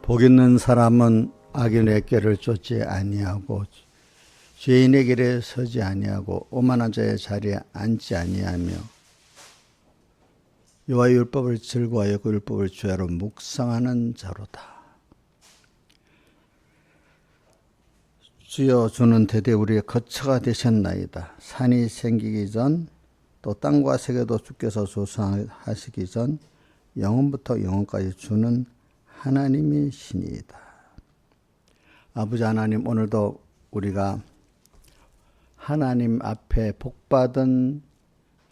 복 있는 사람은 악인의 꾀를 쫓지 아니하고 죄인의 길에 서지 아니하고 오만한 자의 자리에 앉지 아니하며 여호와의 율법을 즐거워하여 그 율법을 주야로 묵상하는 자로다. 주여, 주는 대대 우리의 거처가 되셨나이다. 산이 생기기 전, 또 땅과 세계도 주께서 조성하시기 전 영원부터 영원까지 주는 하나님이시니이다. 아버지 하나님, 오늘도 우리가 하나님 앞에 복받은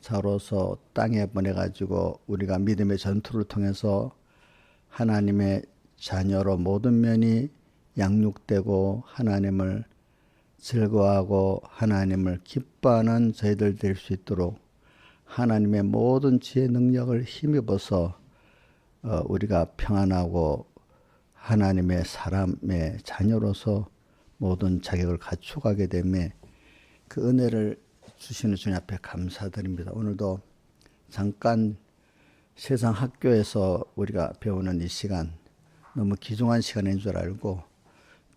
자로서 땅에 보내가지고 우리가 믿음의 전투를 통해서 하나님의 자녀로 모든 면이 양육되고 하나님을 즐거워하고 하나님을 기뻐하는 저희들 될 수 있도록 하나님의 모든 지혜 능력을 힘입어서 우리가 평안하고 하나님의 사람의 자녀로서 모든 자격을 갖추게 되며 그 은혜를 주시는 주님 앞에 감사드립니다. 오늘도 잠깐 세상 학교에서 우리가 배우는 이 시간 너무 귀중한 시간인 줄 알고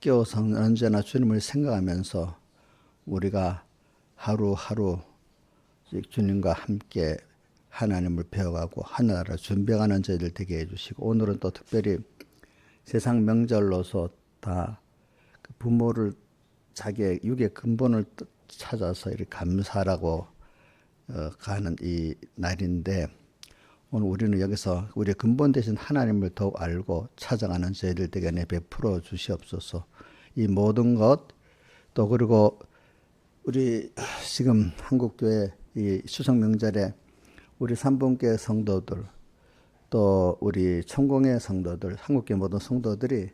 깨어서 언제나 주님을 생각하면서 우리가 하루하루 주님과 함께 하나님을 배워가고 하나를 준비하는 저희들 되게 해주시고, 오늘은 또 특별히 세상 명절로서 다 부모를 자기의 육의 근본을 찾아서 이렇게 감사라고 가는 이 날인데, 오늘 우리는 여기서 우리의 근본 되신 하나님을 더욱 알고 찾아가는 저희들 되게 베풀어 주시옵소서. 이 모든 것, 또 그리고 우리 지금 한국교회 이 추석 명절에 우리 삼분교회 성도들, 또 우리 천공회 성도들, 한국교회 모든 성도들이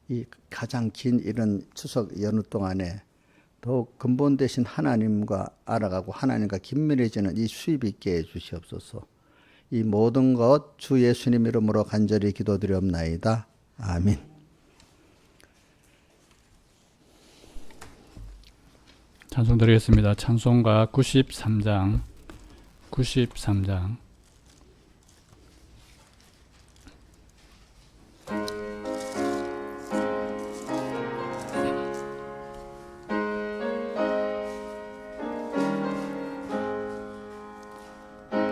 이 가장 긴 이런 추석 연휴 동안에 더욱 근본 되신 하나님과 알아가고 하나님과 긴밀해지는 이 수입 있게 해 주시옵소서. 이 모든 것 주 예수님 이름으로 간절히 기도드리옵나이다. 아멘. 찬송 드리겠습니다. 찬송가 93장.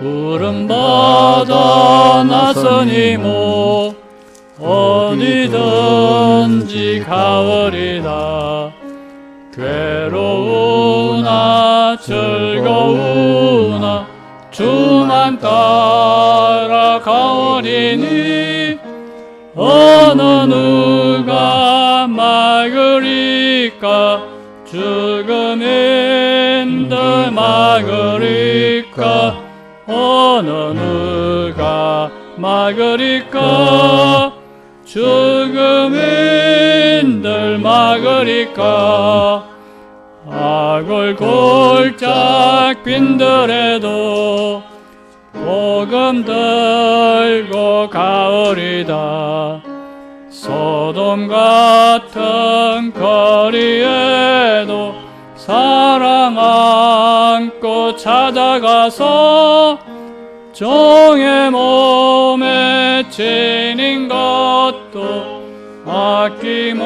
푸른 바다 낯선 이모 어디든지 가으리다. 괴로우나 즐거우나 주만 따라 가오리니 어느 누가 막으리까. 죽음인들 막으리까. 어느 누가 막으리까. 죽음인들 막으리까. 악을 골짝 빈들에도 복음 들고 가으리다. 소돔 같은 거리에도 사랑 안고 찾아가서 종의 몸에 지닌 것도 아낌없이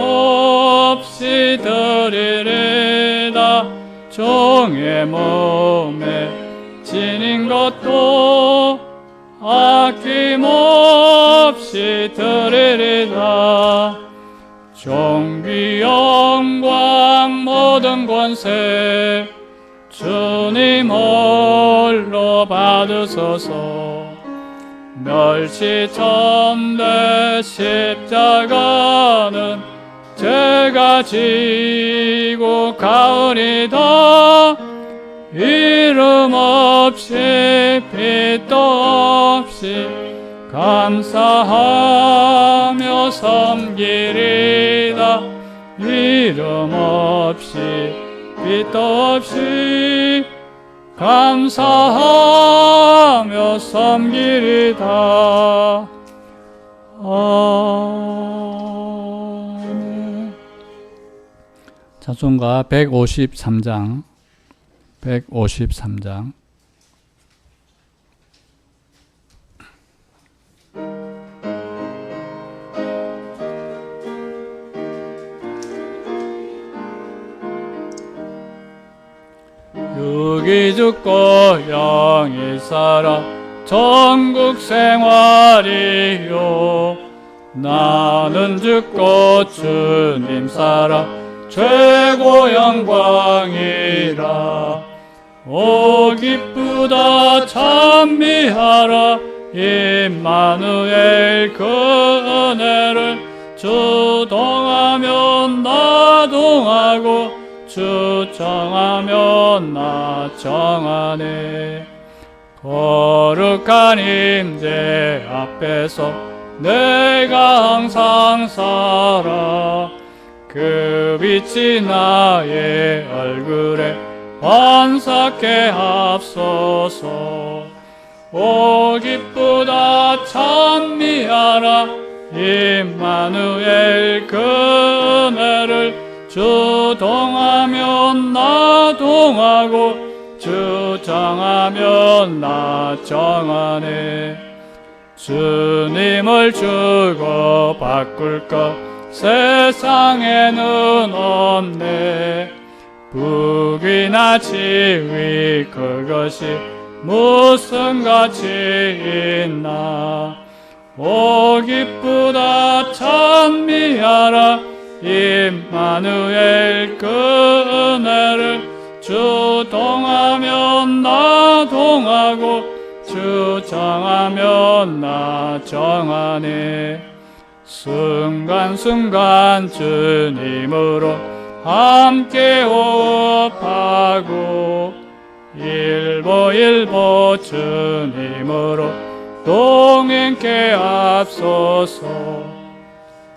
드리리다. 종의 몸에 지닌 것도 아낌없이 드리리다. 존귀 영광 모든 권세 주님 홀로 받으소서. 멸시천대 십자가는 제가 지고 가으리다. 이름 없이 빛도 없이 감사하며 섬기리다. 이름 없이 빛도 없이 감사하며 섬기리다. 아멘. 찬송가 153장. 육이 죽고 영이 살아 천국 생활이요. 나는 죽고 주님 살아 최고 영광이라. 오 기쁘다 찬미하라 임마누엘 그 은혜를 주 동하면 나 동하고 주 정하면 나 정하네. 거룩한 임재 앞에서 내가 항상 살아 그 빛이 나의 얼굴에 반삭해 합소서. 오 기쁘다 찬미하라 임마누엘 그 은혜를 주 동하면 나 동하고 주 정하면 나 정하네. 주님을 주고 바꿀 것 세상에는 없네. 북이나 지위 그것이 무슨 가치 있나. 오 기쁘다 찬미하라 임마누엘 그 은혜를 주 동하면 나 동하고 주 정하면 나 정하네. 순간순간 주님으로 함께 호흡하고 일보일보 주님으로 동행케 앞서서.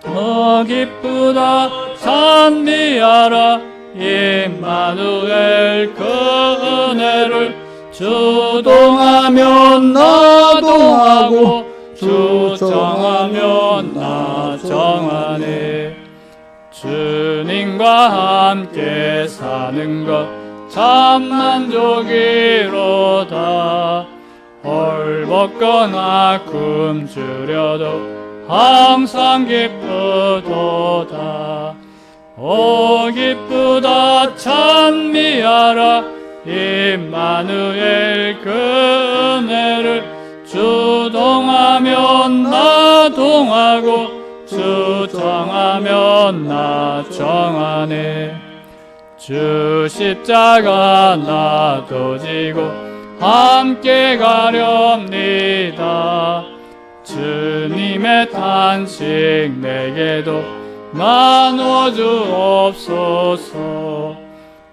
오 기쁘다 찬미하라 임마누엘 그 은혜를 주 동하면 나 동하고 주 정하면 나 정하네. 주님과 함께 사는 것 참 만족이로다. 헐벗거나 굶주려도 항상 기쁘도다. 오 기쁘다 찬미하라 임마누엘 그 은혜를 주 동하면 나 동하고 주 정하면 나 정하네. 주 십자가 나도 지고 함께 가렵니다. 주님의 탄식 내게도 나눠 주옵소서.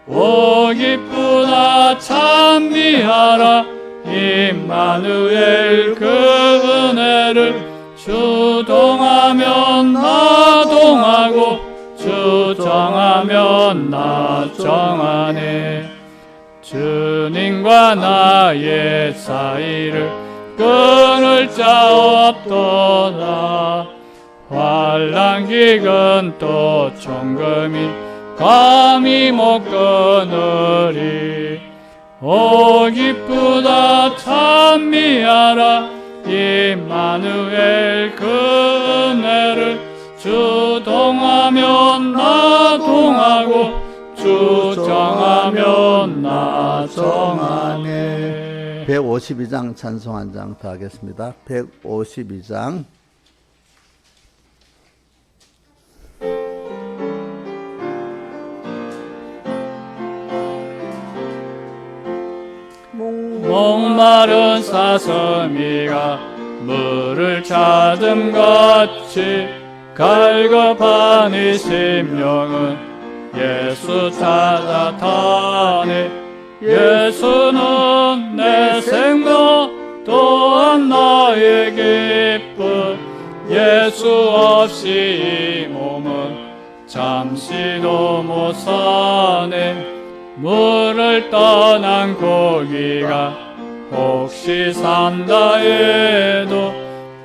오 기쁘다 찬미하라 임마누엘 그 은혜를 주 동하면 나 동하고 주 정하면 나 정하네. 주님과 나의 사이를 끊을 자 없도다. 환난 기근 또 종금이 감히 못 끊으리. 오 기쁘다 찬미하라 임마누엘 그 은혜를 주 동하면 나 동하고 주 정하면 나 정하네. 152장 찬송 한 장 더 하겠습니다. 152장. 목마른 사슴이가 물을 찾음같이 갈급한 이 심령은 예수 찾아 타네. 예수는 내 생명 또한 나의 기쁨. 예수 없이 이 몸은 잠시도 못 사네. 물을 떠난 고기가 혹시 산다 해도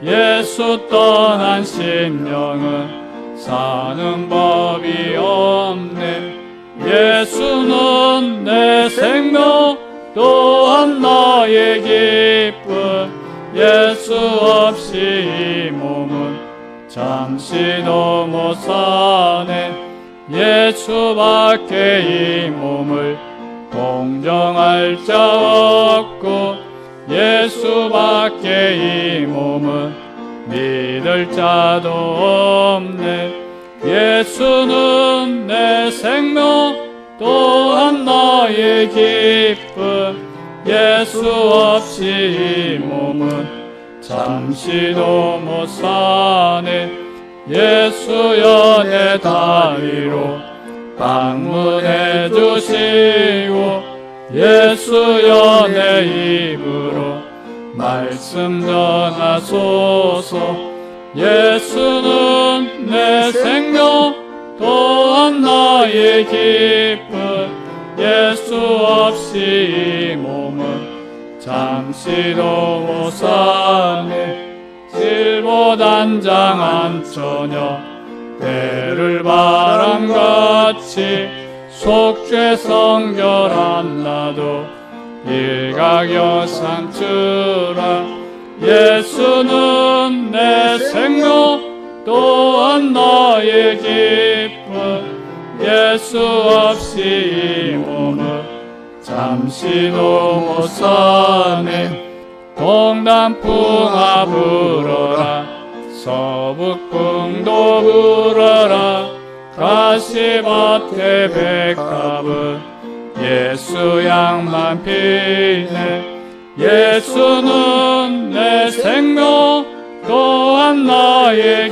예수 떠난 심령은 사는 법이 없네. 예수는 내 생명 또한 나의 기쁨. 예수 없이 이 몸은 잠시도 못 사네. 예수밖에 이 몸을 동정할 자 없고 예수밖에 이 몸은 믿을 자도 없네. 예수는 내 생명 또한 나의 기쁨. 예수 없이 이 몸은 잠시도 못 사네. 예수여 내 다리로 방문해 주시고 예수여 내 입으로 말씀 전하소서. 예수는 내 생명 또한 나의 기쁨. 예수 없이 이 몸은 잠시도 못 사네. 실보단 장한 처녀 때를 바람같이 속죄 성결한 나도 일각여 상추라. 예수는 내 생명 또한 나의 기쁨. 예수 없이 이 몸은 잠시도 못 사네. 동남풍아 불어라 서북풍도 불어라. 가시밭에 백합은 예수 양만 피네. 예수는 내 생명 또한 나의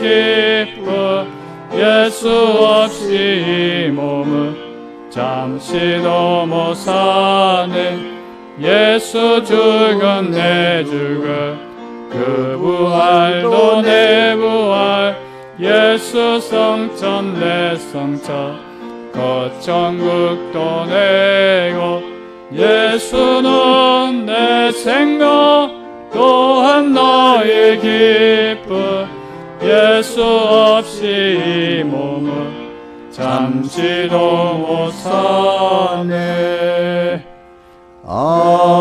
기쁨. 예수 없이 이 몸은 잠시도 못 사네. 예수 죽은 내 죽음 그 부활도 내 부활. 예수 성천 내 성천 거천국도 내고. 예수는 내 생명 또한 나의 기쁨. 예수 없이 이 몸은 잠시도 못 사네. 아멘.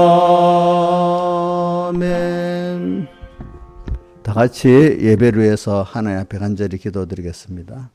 다 같이 예배를 위해서 하나님 앞에 간절히 기도드리겠습니다.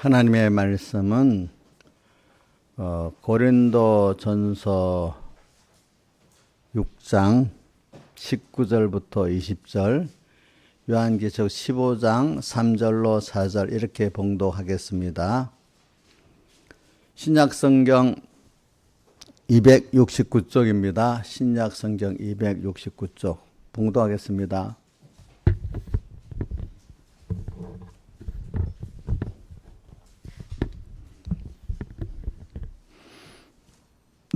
하나님의 말씀은 고린도 전서 6장 19절부터 20절, 요한계시록 15장 3절로 4절 이렇게 봉독하겠습니다. 신약성경 269쪽입니다. 신약성경 269쪽 봉독하겠습니다.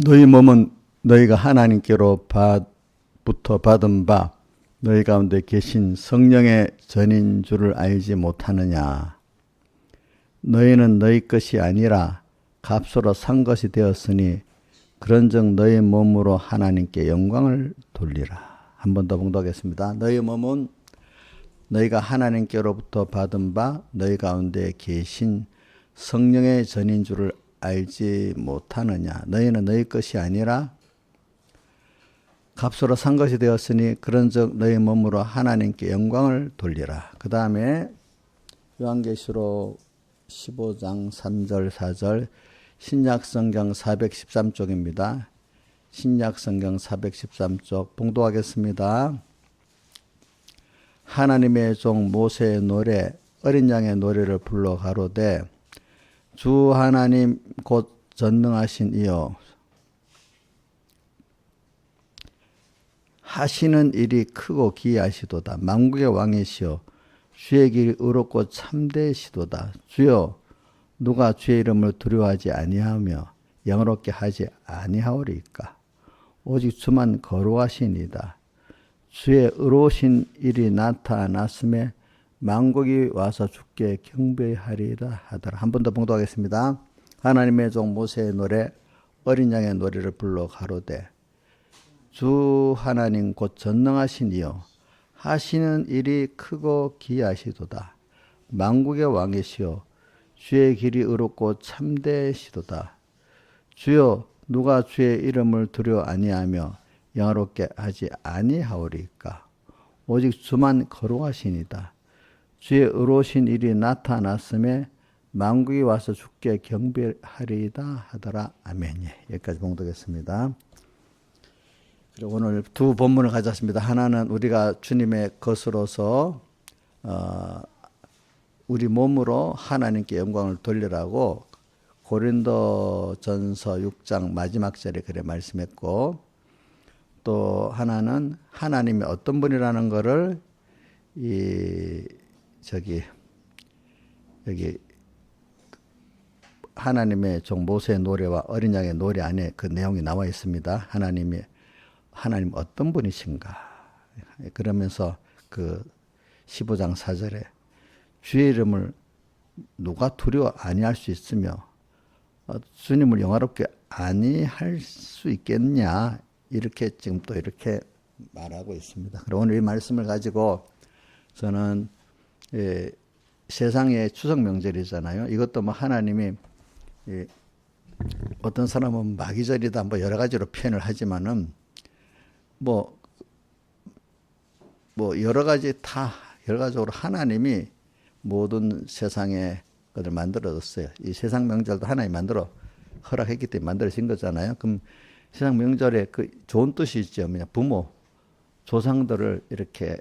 너희 몸은 너희가 하나님께로부터 받은 바 너희 가운데 계신 성령의 전인 줄을 알지 못하느냐. 너희는 너희 것이 아니라 값으로 산 것이 되었으니 그런즉 너희 몸으로 하나님께 영광을 돌리라. 한 번 더 봉독하겠습니다. 너희 몸은 너희가 하나님께로부터 받은 바 너희 가운데 계신 성령의 전인 줄을 알지 못하느냐. 너희는 너희 것이 아니라 값으로 산 것이 되었으니 그런즉 너희 몸으로 하나님께 영광을 돌리라. 그 다음에 요한계시록 15장 3절 4절 신약성경 413쪽입니다. 신약성경 413쪽 봉독하겠습니다. 하나님의 종 모세의 노래 어린 양의 노래를 불러 가로되 주 하나님 곧 전능하신 이여 하시는 일이 크고 기이하시도다. 만국의 왕이시여 주의 길이 의롭고 참되시도다. 주여 누가 주의 이름을 두려워하지 아니하며 영어롭게 하지 아니하오리까. 오직 주만 거룩하시니이다. 주의 의로우신 일이 나타났음에 만국이 와서 주께 경배하리이다 하더라. 한 번 더 봉독하겠습니다. 하나님의 종 모세의 노래 어린 양의 노래를 불러 가로되 주 하나님 곧 전능하신 이여 하시는 일이 크고 기이하시도다. 만국의 왕이시여 주의 길이 의롭고 참되시도다. 주여 누가 주의 이름을 두려워 아니하며 영화롭게 하지 아니하오리까. 오직 주만 거룩하시니이다. 주의 의로우신 일이 나타났음에 만국이 와서 주께 경배하리이다 하더라. 아멘. 여기까지 봉독했습니다. 그리고 오늘 두 본문을 가졌습니다. 하나는 우리가 주님의 것으로서 우리 몸으로 하나님께 영광을 돌리라고 고린도전서 6장 마지막 절에 그래 말씀했고, 또 하나는 하나님이 어떤 분이라는 것을 여기 하나님의 종 모세의 노래와 어린 양의 노래 안에 그 내용이 나와 있습니다. 하나님 어떤 분이신가. 그러면서 그 15장 4절에 주의 이름을 누가 두려워 아니할 수 있으며 주님을 영화롭게 아니할 수 있겠냐. 이렇게 지금 또 이렇게 말하고 있습니다. 그리고 오늘 이 말씀을 가지고 저는 세상의 추석 명절이잖아요. 이것도 뭐 하나님이 어떤 사람은 마귀절이다 뭐 여러 가지로 표현을 하지만은 뭐 여러 가지 다 결과적으로 하나님이 모든 세상의 것을 만들어줬어요. 이 세상 명절도 하나님이 만들어 허락했기 때문에 만들어진 거잖아요. 그럼 세상 명절에 그 좋은 뜻이 있죠. 뭐냐, 부모, 조상들을 이렇게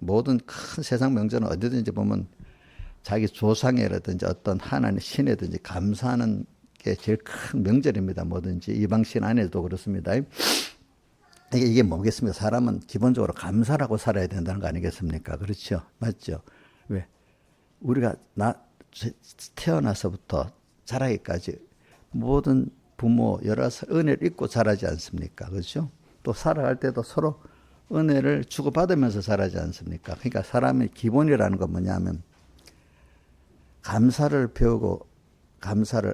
모든 큰 세상 명절은 어디든지 보면 자기 조상이라든지 어떤 하나님 신이든지 감사하는 게 제일 큰 명절입니다. 뭐든지 이방신 안에도 그렇습니다. 이게 뭐겠습니까? 사람은 기본적으로 감사라고 살아야 된다는 거 아니겠습니까? 그렇죠? 맞죠? 왜? 우리가 태어나서부터 자라기까지 모든 부모 여러 은혜를 입고 자라지 않습니까? 그렇죠? 또 살아갈 때도 서로 은혜를 주고받으면서 자라지 않습니까? 그러니까 사람의 기본이라는 건 뭐냐면 감사를 배우고 감사를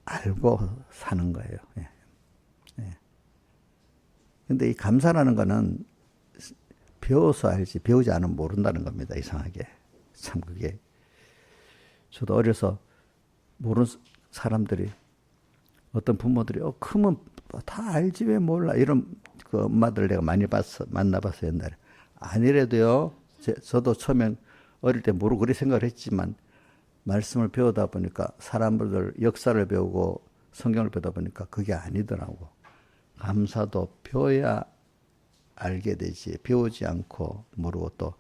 알고 사는 거예요. 예. 예. 근데 이 감사라는 거는 배워서 알지 배우지 않으면 모른다는 겁니다. 이상하게. 참 그게. 저도 어려서 모르는 사람들이 어떤 부모들이 크면 다 알지 왜 몰라 이런 그 엄마들 내가 많이 만나봤어요. 옛날에. 아니래도요. 저도 처음엔 어릴 때 모르고 그렇게 생각을 했지만 말씀을 배우다 보니까 사람들 역사를 배우고 성경을 배우다 보니까 그게 아니더라고. 감사도 배워야 알게 되지. 배우지 않고 모르고 또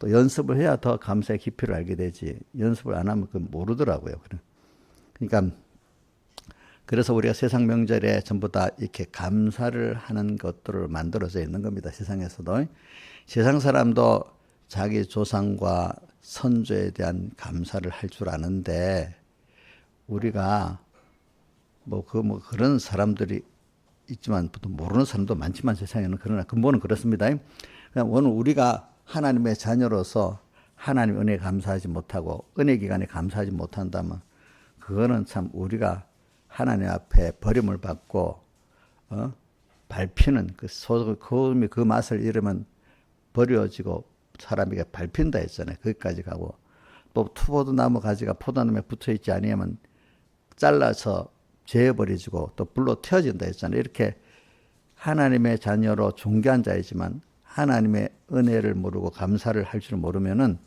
연습을 해야 더 감사의 깊이를 알게 되지. 연습을 안 하면 그 모르더라고요. 그러니까 그래서 우리가 세상 명절에 전부 다 이렇게 감사를 하는 것들을 만들어져 있는 겁니다. 세상에서도. 세상 사람도 자기 조상과 선조에 대한 감사를 할 줄 아는데 우리가 그런 사람들이 있지만 모르는 사람도 많지만 세상에는 그러나 근본은 그렇습니다. 그냥 오늘 우리가 하나님의 자녀로서 하나님 은혜에 감사하지 못하고 은혜 기간에 감사하지 못한다면 그거는 참 우리가 하나님 앞에 버림을 받고 밟히는 그 맛을 잃으면 버려지고 사람에게 밟힌다 했잖아요. 거기까지 가고 또 투보도 나무 가지가 포도나무에 붙어있지 아니하면 잘라서 재어버리지고 또 불로 태워진다 했잖아요. 이렇게 하나님의 자녀로 존귀한 자이지만 하나님의 은혜를 모르고 감사를 할 줄 모르면은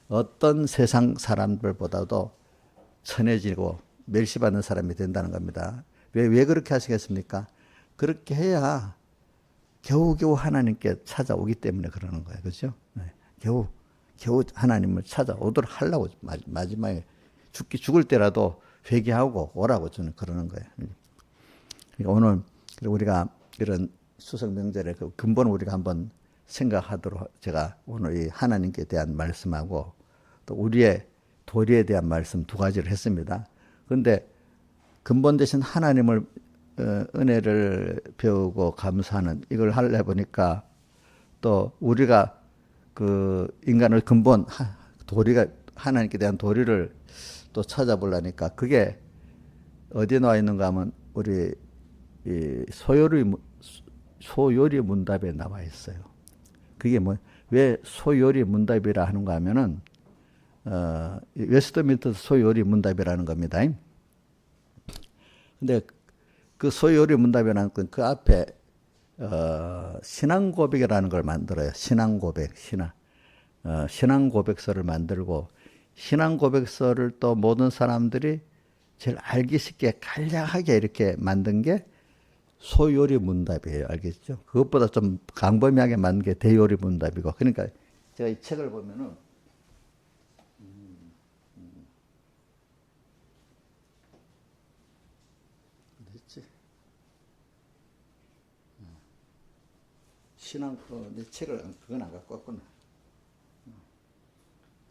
어떤 세상 사람들보다도 천해지고 멸시받는 사람이 된다는 겁니다. 왜 그렇게 하시겠습니까? 그렇게 해야 겨우겨우 하나님께 찾아오기 때문에 그러는 거예요. 그렇죠? 네. 겨우 하나님을 찾아오도록 하려고 마지막에 죽을 때라도 회개하고 오라고 저는 그러는 거예요. 그러니까 오늘 우리가 이런 추석 명절에 그 근본을 우리가 한번 생각하도록 제가 오늘 이 하나님께 대한 말씀하고 또 우리의 도리에 대한 말씀 두 가지를 했습니다. 그런데 근본 대신 하나님을 은혜를 배우고 감사하는 이걸 하려 보니까 또 우리가 그 인간의 근본 도리가 하나님께 대한 도리를 또 찾아보려니까 그게 어디에 나와 있는가 하면 우리 이 소요리 문답에 나와 있어요. 그게 왜 소요리 문답이라 하는가 하면은 웨스트민스터 소요리 문답이라는 겁니다. 근데 그 소요리 문답이라는 건 그 앞에 신앙 고백이라는 걸 만들어요. 신앙 고백, 신앙 고백서를 만들고 신앙 고백서를 또 모든 사람들이 제일 알기 쉽게 간략하게 이렇게 만든 게 소요리 문답이에요. 알겠죠? 그것보다 좀 광범위하게 만든 게 대요리 문답이고. 그러니까 제가 이 책을 보면은 어딨지? 내 책을 그건 안 갖고 왔구나.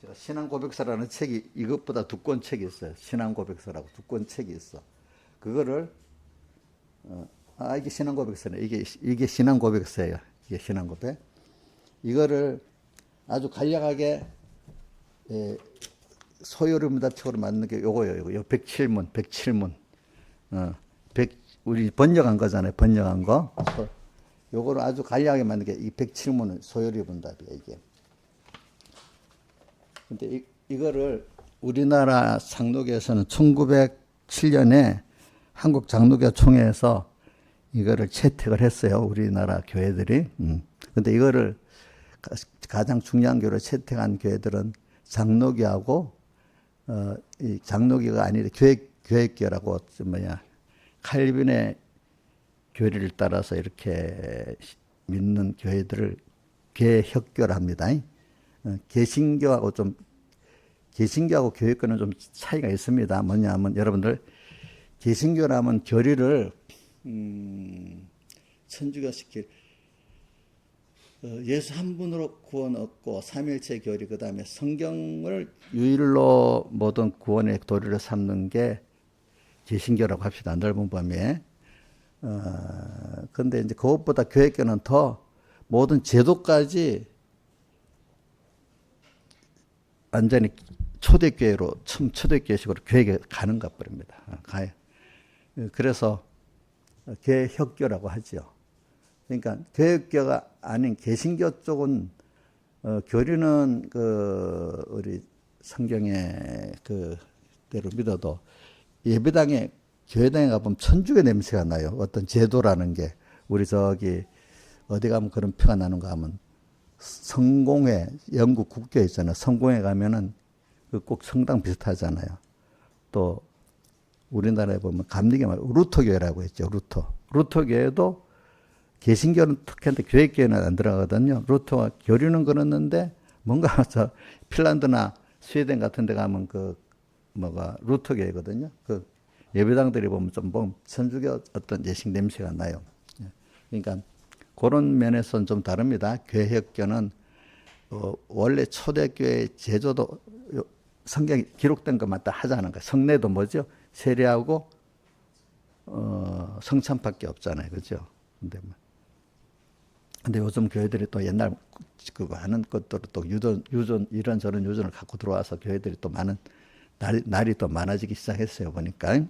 제가 신앙 고백서라는 책이 이것보다 두꺼운 책이 있어요. 신앙 고백서라고 두꺼운 책이 있어. 그거를 이게 신앙 고백서네. 이게 신앙 고백서예요. 이게 신앙 고백. 이거를 아주 간략하게 소요리 문답책으로 만든 게 요거예요. 요 107문. 우리 번역한 거잖아요. 번역한 거. 요거를 아주 간략하게 만든 게 이 107문은 소요리 문답이에요. 이게. 근데 이거를 우리나라 장로교에서는 1907년에 한국 장로교 총회에서 이거를 채택을 했어요. 우리나라 교회들이. 근데 이거를 가장 중요한 교회로 채택한 교회들은 장로교하고 이 장로교가 아니라 교회교라고 칼빈의 교리를 따라서 이렇게 믿는 교회들을 개혁교라 합니다. 개신교하고 교회교는 좀 차이가 있습니다. 뭐냐면 여러분들 개신교라면 교리를 천주교시킬 예수 한 분으로 구원 얻고 삼일체 교리 그 다음에 성경을 유일로 모든 구원의 도리를 삼는 게 개신교라고 합시다. 넓은 범위에. 근데 이제 그것보다 교회교는 더 모든 제도까지 완전히 초대교회로 초대교회식으로 교회에 가는 것 버립니다. 가요. 그래서 개혁교라고 하죠. 그러니까 개혁교가 아닌 개신교 쪽은 교리는 우리 성경에 그대로 믿어도 예배당에 교회당에 가보면 천주교 냄새가 나요. 어떤 제도라는 게 우리 어디 가면 그런 표가 나는가 하면 성공회 영국 국교에 있잖아요. 성공회 가면은 꼭 성당 비슷하잖아요. 또 우리나라에 보면 감리교 말고 루터교회라고 있죠. 루터교회도 개신교는 특히한데 교회교회는 안 들어가거든요. 루터가 교리는 그렇는데 뭔가 핀란드나 스웨덴 같은 데 가면 루터교회거든요. 예배당들이 보면 좀 천주교 어떤 예식 냄새가 나요. 그러니까 그런 면에서는 좀 다릅니다. 개혁교는 원래 초대교회 제조도 성경에 기록된 것만 딱 하자는 거예요. 성례도 뭐죠? 세례하고 성찬밖에 없잖아요. 그죠? 근데 요즘 교회들이 또 옛날 많은 것들을 또 유전 이런저런 유전을 갖고 들어와서 교회들이 또 많은 날이 또 많아지기 시작했어요. 보니까.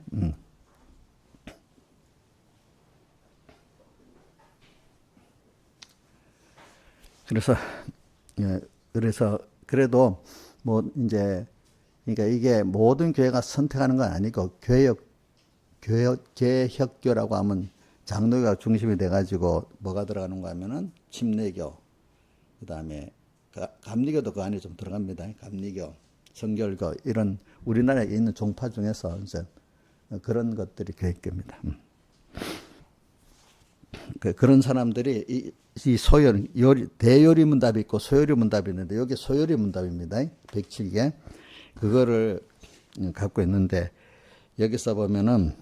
그래서 그래도 그러니까 이게 모든 교회가 선택하는 건 아니고 개혁교라고 하면 장로교가 중심이 돼가지고 뭐가 들어가는가 하면은 침례교, 그 다음에 감리교도 그 안에 좀 들어갑니다. 감리교, 정결교 이런 우리나라에 있는 종파 중에서 이제 그런 것들이 교회교입니다. 그런 사람들이 이 소열, 대요리 문답이 있고 소요리 문답이 있는데 여기 소요리 문답입니다. 107개. 그거를 갖고 있는데 여기서 보면은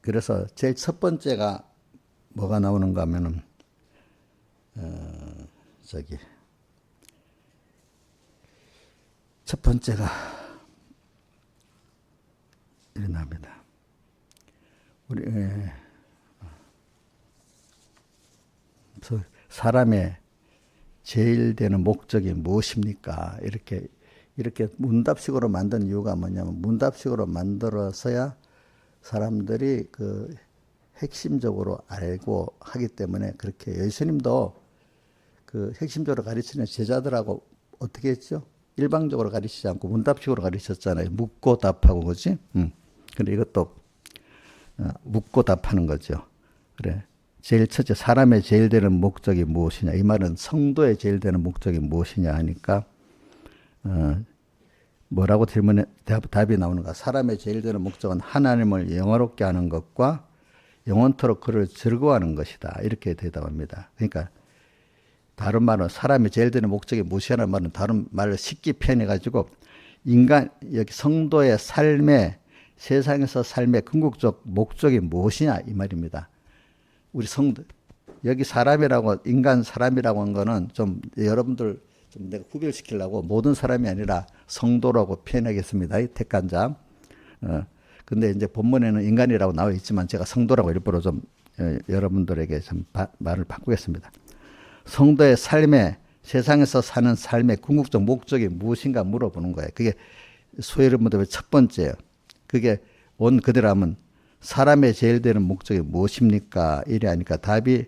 그래서 제일 첫 번째가 뭐가 나오는가 하면은 첫 번째가 이렇게 나옵니다. 우리 사람의 제일 되는 목적이 무엇입니까? 이렇게 문답식으로 만든 이유가 뭐냐면 문답식으로 만들어서야 사람들이 그 핵심적으로 알고 하기 때문에 그렇게 예수님도 그 핵심적으로 가르치는 제자들하고 어떻게 했죠? 일방적으로 가르치지 않고 문답식으로 가르쳤잖아요. 묻고 답하고 그지? 근데 이것도 묻고 답하는 거죠. 그래. 제일 첫째 사람의 제일 되는 목적이 무엇이냐? 이 말은 성도의 제일 되는 목적이 무엇이냐 하니까 뭐라고 질문에 답이 나오는가? 사람의 제일 되는 목적은 하나님을 영화롭게 하는 것과 영원토록 그를 즐거워하는 것이다. 이렇게 대답합니다. 그러니까 다른 말은 사람의 제일 되는 목적이 무엇이냐는 말은 다른 말을 쉽게 표현해가지고 인간 여기 성도의 삶의 세상에서 삶의 궁극적 목적이 무엇이냐 이 말입니다. 우리 성도 여기 사람이라고 인간 사람이라고 한 거는 좀 여러분들 좀 내가 구별시키려고 모든 사람이 아니라 성도라고 표현하겠습니다. 이 택한 자. 근데 이제 본문에는 인간이라고 나와 있지만 제가 성도라고 일부러 좀 여러분들에게 좀 말을 바꾸겠습니다. 성도의 삶의 세상에서 사는 삶의 궁극적 목적이 무엇인가 물어보는 거예요. 그게 소요리 문답의 첫 번째예요. 그게 온 그대로 하면 사람의 제일 되는 목적이 무엇입니까? 이래 하니까 답이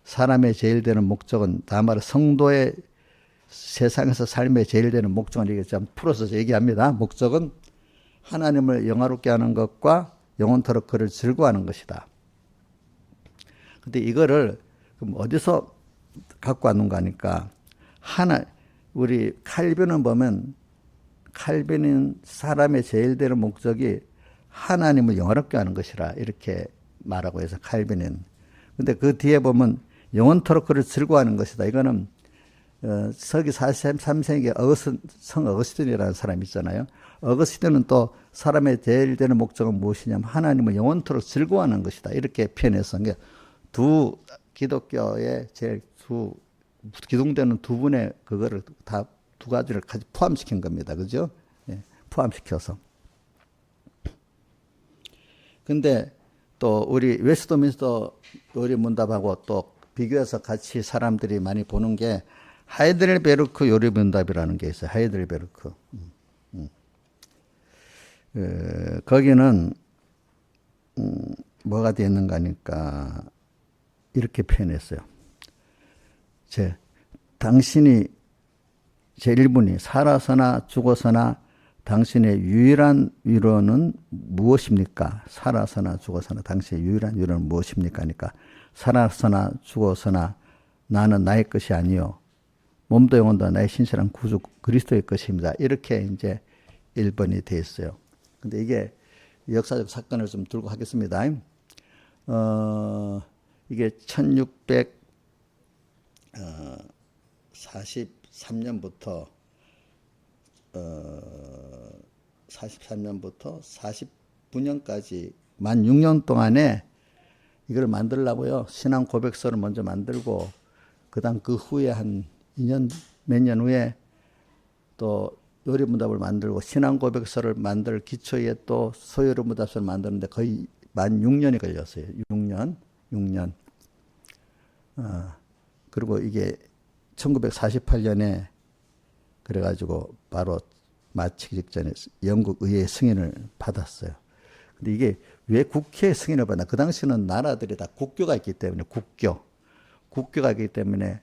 사람의 제일 되는 목적은 다말로 성도의 세상에서 삶의 제일 되는 목적은 이게 좀 풀어서 얘기합니다. 목적은 하나님을 영화롭게 하는 것과 영원토록 그를 즐거워하는 것이다. 근데 이거를 그럼 어디서 갖고 왔는가 하니까 우리 칼빈은 보면 칼빈은 사람의 제일 되는 목적이 하나님을 영화롭게 하는 것이라 이렇게 말하고 해서 칼빈은. 근데 그 뒤에 보면 영원토록 그를 즐거워하는 것이다. 이거는 서기 43세기 성 어거스틴이라는 사람이 있잖아요. 어거스틴은 또 사람의 제일 되는 목적은 무엇이냐면 하나님을 영원토록 즐거워하는 것이다. 이렇게 표현해서 두 기독교의 제일 기둥되는 두 분의 그거를 다 두 가지를 같이 포함시킨 겁니다. 그죠? 예, 포함시켜서. 근데 또 우리 웨스트민스터 요리 문답하고 또 비교해서 같이 사람들이 많이 보는 게 하이델베르크 요리 문답이라는 게 있어요. 하이델베르크. 거기는 뭐가 되어 있는가 하니까 이렇게 표현했어요. 당신이 제1분이 살아서나 죽어서나 당신의 유일한 위로는 무엇입니까? 살아서나 죽어서나 당신의 유일한 위로는 무엇입니까? 하니까 살아서나 죽어서나 나는 나의 것이 아니요 몸도 영혼도 나의 신실한 구주 그리스도의 것입니다. 이렇게 이제 1번이 되어 있어요. 근데 이게 역사적 사건을 좀 들고 하겠습니다. 이게 1643년부터 49년까지 만 6년 동안에 이걸 만들려고요. 신앙 고백서를 먼저 만들고 그다음 그 후에 한 2년 몇 년 후에 또 요리 문답을 만들고 신앙 고백서를 만들 기초에 또 소요리 문답서를 만드는데 거의 만 6년이 걸렸어요. 6년. 그리고 이게 1948년에 그래가지고 바로 마치기 직전에 영국 의회 승인을 받았어요. 근데 이게 왜 국회 승인을 받나? 그 당시는 나라들이 다 국교가 있기 때문에 국교가 있기 때문에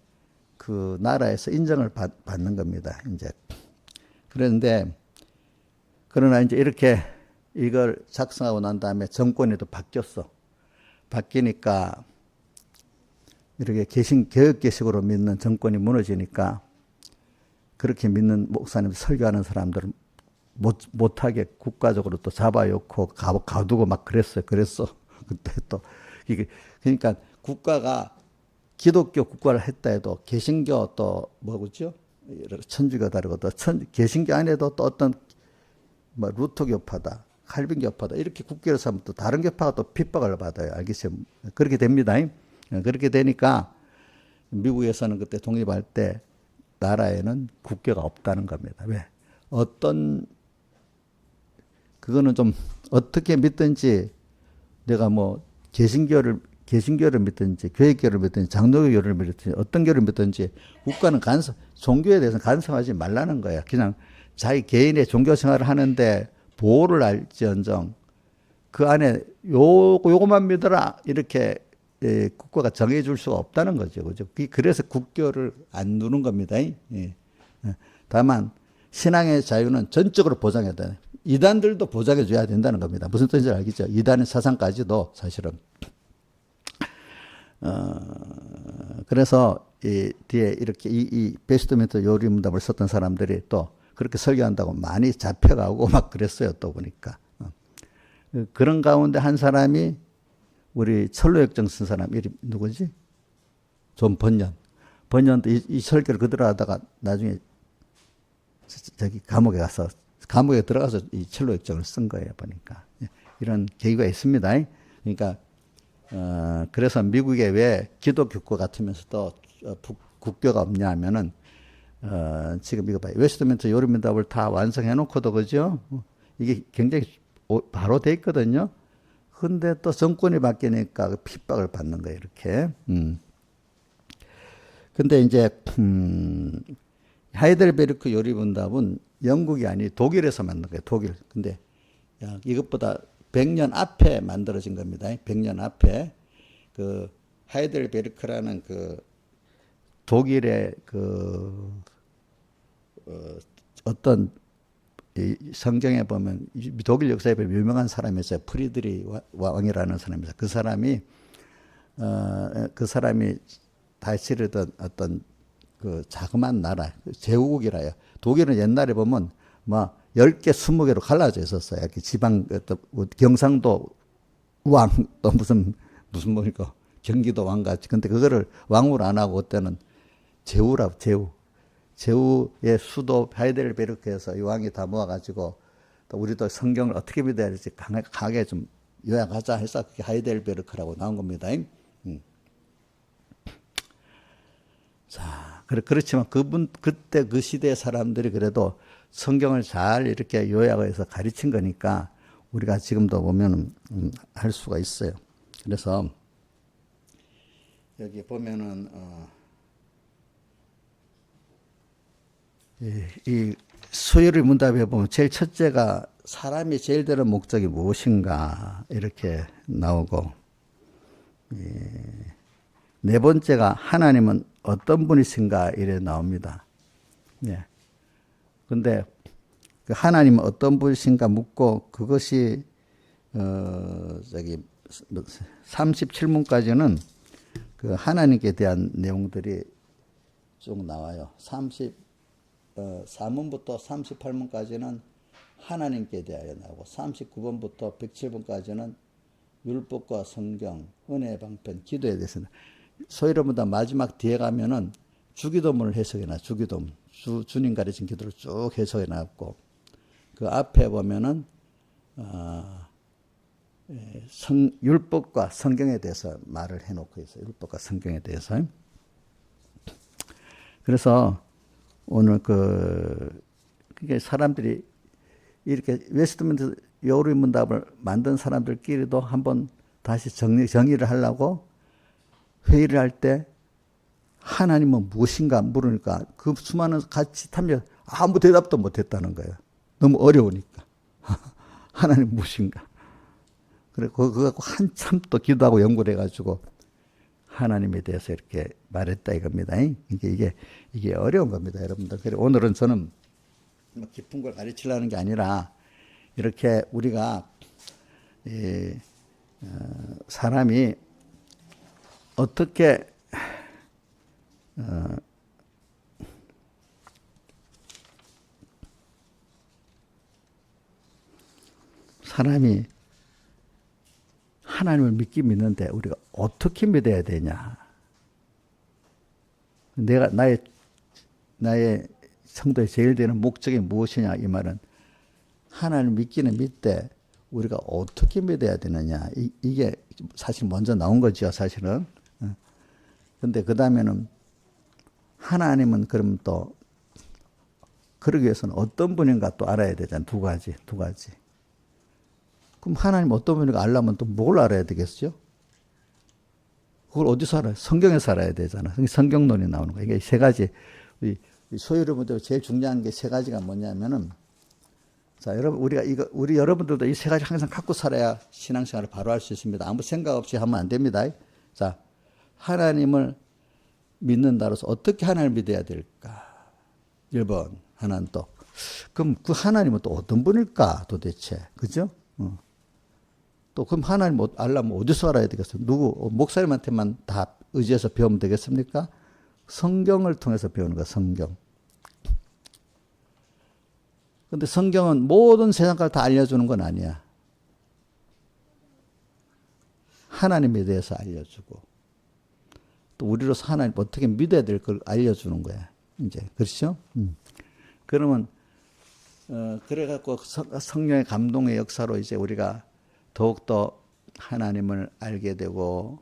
그 나라에서 인정을 받는 겁니다. 이제 그런데 그러나 이제 이렇게 이걸 작성하고 난 다음에 정권이 또 바뀌었어. 바뀌니까 이렇게 개혁개식으로 믿는 정권이 무너지니까 그렇게 믿는 목사님 설교하는 사람들은 못하게 국가적으로 또 잡아놓고 가두고 막 그랬어. 그때 또 이게 그러니까 국가가 기독교 국가를 했다 해도 개신교 또 뭐죠? 천주교 다르고 또 개신교 안에도 또 어떤 뭐 루터교파다, 칼빈교파다 이렇게 국교를 삼으면 또 다른 교파가 또 핍박을 받아요. 알겠어요? 그렇게 됩니다. 그렇게 되니까 미국에서는 그때 독립할 때 나라에는 국교가 없다는 겁니다. 왜? 그거는 좀 어떻게 믿든지 내가 뭐 개신교를 믿든지 교회교를 믿든지 장로교를 믿든지 어떤 교를 믿든지 국가는 종교에 대해서는 간섭하지 말라는 거야. 그냥 자기 개인의 종교 생활을 하는데 보호를 할지언정 그 안에 요거만 믿어라 이렇게 국가가 정해줄 수가 없다는 거죠. 그죠? 그래서 국교를 안 누는 겁니다. 다만 신앙의 자유는 전적으로 보장해야 돼. 이단들도 보장해 줘야 된다는 겁니다. 무슨 뜻인지 알겠죠? 이단의 사상까지도 사실은. 그래서 이 뒤에 이렇게 이 베스트멘트 요리문답을 썼던 사람들이 또 그렇게 설교한다고 많이 잡혀가고 막 그랬어요. 또 보니까. 그런 가운데 한 사람이 우리 철로역정 쓴 사람 이름 누구지? 존 번연. 번연도 이 설교를 그대로 하다가 나중에 저기 감옥에 들어가서 이 철로역정을 쓴 거예요. 보니까. 이런 계기가 있습니다. 그러니까 그래서 미국에 왜 기독교과 같으면서도 국교가 없냐 하면은 지금 이거 봐요. 웨스트민스터 요리문답을 다 완성해 놓고도 그죠? 이게 굉장히 바로 돼 있거든요. 근데 또 정권이 바뀌니까 핍박을 받는 거예요, 이렇게. 근데 이제 하이델베르크 요리문답은 영국이 아니 독일에서 만든 거예요, 독일. 근데 이것보다 100년 앞에 만들어진 겁니다. 100년 앞에 그 하이델베르크라는 그 독일의 그 어떤 이 성경에 보면 독일 역사에 보면 유명한 사람이 있어요. 프리드리 왕이라는 사람이 있어요. 그 사람이 다스리던 어떤 그 자그마한 나라, 제후국이라요. 독일은 옛날에 보면 막 10개, 20개로 갈라져 있었어요. 이렇게 지방, 경상도 왕, 또 무슨 뭡니까? 경기도 왕같이. 근데 그거를 왕으로 안 하고 그때는 제후라고, 제후의 수도 하이델베르크에서 이 왕이 다 모아가지고 또 우리도 성경을 어떻게 믿어야 될지 강하게 좀 요약하자 해서 그게 하이델베르크라고 나온 겁니다. 자, 그렇지만 그때 그 시대 사람들이 그래도 성경을 잘 이렇게 요약해서 가르친 거니까 우리가 지금도 보면 할 수가 있어요. 그래서 여기 보면은 이 소요리 문답에 보면 제일 첫째가 사람이 제일 되는 목적이 무엇인가 이렇게 나오고 네 번째가 하나님은 어떤 분이신가 이래 나옵니다. 예. 근데 그 하나님은 어떤 분이신가 묻고 그것이 저기 37문까지는 그 하나님께 대한 내용들이 쭉 나와요. 4문부터 38문까지는 하나님께 대하여 나오고 39번부터 107번까지는 율법과 성경, 은혜의 방편, 기도에 대해서는 소위로보다 마지막 뒤에 가면은 주기도문을 해석해놔. 주기도문. 주님 가르친 기도를 쭉 해석해놨고 그 앞에 보면은 율법과 성경에 대해서 말을 해놓고 있어요. 율법과 성경에 대해서. 그래서 오늘 그게 사람들이 이렇게 웨스트민스터 요리문답을 만든 사람들끼리도 한번 다시 정의를 하려고 회의를 할 때 하나님은 무엇인가 물으니까 그 수많은 같이 탐려 아무 대답도 못했다는 거예요. 너무 어려우니까. 하나님 무엇인가. 그래 그거 갖고 한참 또 기도하고 연구를 해가지고 하나님에 대해서 이렇게 말했다 이겁니다. 이게 어려운 겁니다, 여러분들. 그래 오늘은 저는 깊은 걸 가르치려는 게 아니라 이렇게 우리가 사람이 어떻게 사람이 하나님을 믿긴 믿는데 우리가 어떻게 믿어야 되냐? 내가 나의 성도의 제일 되는 목적이 무엇이냐? 이 말은 하나님을 믿기는 믿되 우리가 어떻게 믿어야 되느냐? 이게 사실 먼저 나온 거죠, 사실은. 근데 그 다음에는 하나님은 그럼 또 그러기 위해서는 어떤 분인가 또 알아야 되잖아요. 두 가지. 그럼 하나님 어떤 분인가 알려면 또 뭘 알아야 되겠죠? 그걸 어디서 알아요? 성경에서 알아야 되잖아. 성경론이 나오는 거예요. 이게 세 가지. 소위 여러분들 제일 중요한 게 세 가지가 뭐냐면은, 자, 여러분, 우리 여러분들도 이 세 가지 항상 갖고 살아야 신앙생활을 바로 할 수 있습니다. 아무 생각 없이 하면 안 됩니다. 자, 하나님을 믿는다로서 어떻게 하나님을 믿어야 될까? 1번, 하나는 또. 그럼 그 하나님은 또 어떤 분일까, 도대체? 그죠? 또 그럼 하나님 알려면 어디서 알아야 되겠어요? 누구? 목사님한테만 다 의지해서 배우면 되겠습니까? 성경을 통해서 배우는 거야, 성경. 근데 성경은 모든 세상까지 다 알려주는 건 아니야. 하나님에 대해서 알려주고, 또 우리로서 하나님 어떻게 믿어야 될 걸 알려주는 거야. 이제, 그렇죠? 그러면, 그래갖고 성령의 감동의 역사로 이제 우리가 더욱더 하나님을 알게 되고,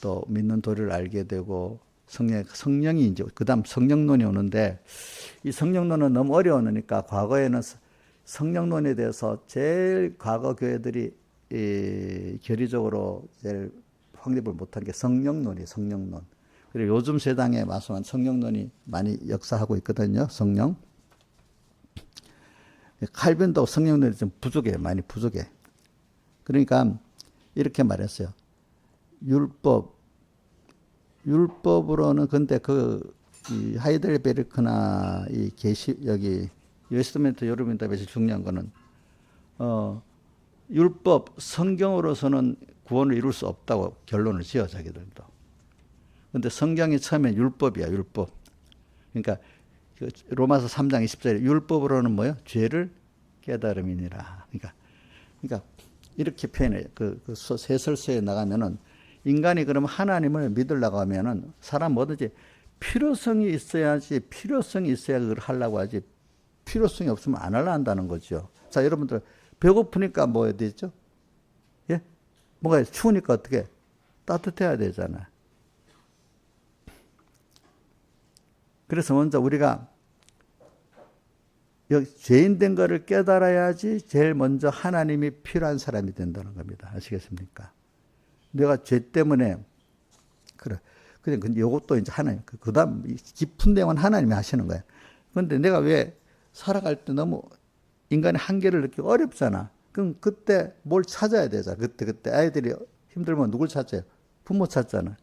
또 믿는 도리를 알게 되고, 성령이 이제, 그 다음 성령론이 오는데, 이 성령론은 너무 어려우니까 과거에는 성령론에 대해서 제일 과거 교회들이 결의적으로 제일 확립을 못한 게 성령론이에요, 성령론. 그리고 요즘 세상에 마소한 성령론이 많이 역사하고 있거든요, 성령. 칼빈도 성령론이 좀 부족해요, 많이 부족해. 그러니까 이렇게 말했어요. 율법으로는 근데 이 하이델베르크나 이 여기 웨스트민스터 여론문답에서 중요한 거는 율법 성경으로서는 구원을 이룰 수 없다고 결론을 지어 자기들도. 근데 성경이 처음엔 율법이야, 율법. 그러니까 로마서 3장 20절에 율법으로는 뭐요? 죄를 깨달음이니라. 그러니까 이렇게 표현해요. 세설서에 나가면은 인간이 그러면 하나님을 믿으려고 하면은 사람 뭐든지 필요성이 있어야지, 필요성이 있어야 그걸 하려고 하지, 필요성이 없으면 안 하려 한다는 거죠. 자, 여러분들 배고프니까 뭐 해야 되죠? 예? 뭐가 추우니까 어떻게? 따뜻해야 되잖아. 그래서 먼저 우리가 죄인 된 거를 깨달아야지 제일 먼저 하나님이 필요한 사람이 된다는 겁니다. 아시겠습니까? 내가 죄 때문에, 그래. 근데 이것도 이제 하나님, 그 다음 깊은 내용은 하나님이 하시는 거예요. 그런데 내가 왜 살아갈 때 너무 인간의 한계를 느끼고 어렵잖아. 그럼 그때 뭘 찾아야 되잖아. 그때 아이들이 힘들면 누굴 찾아요? 부모 찾잖아.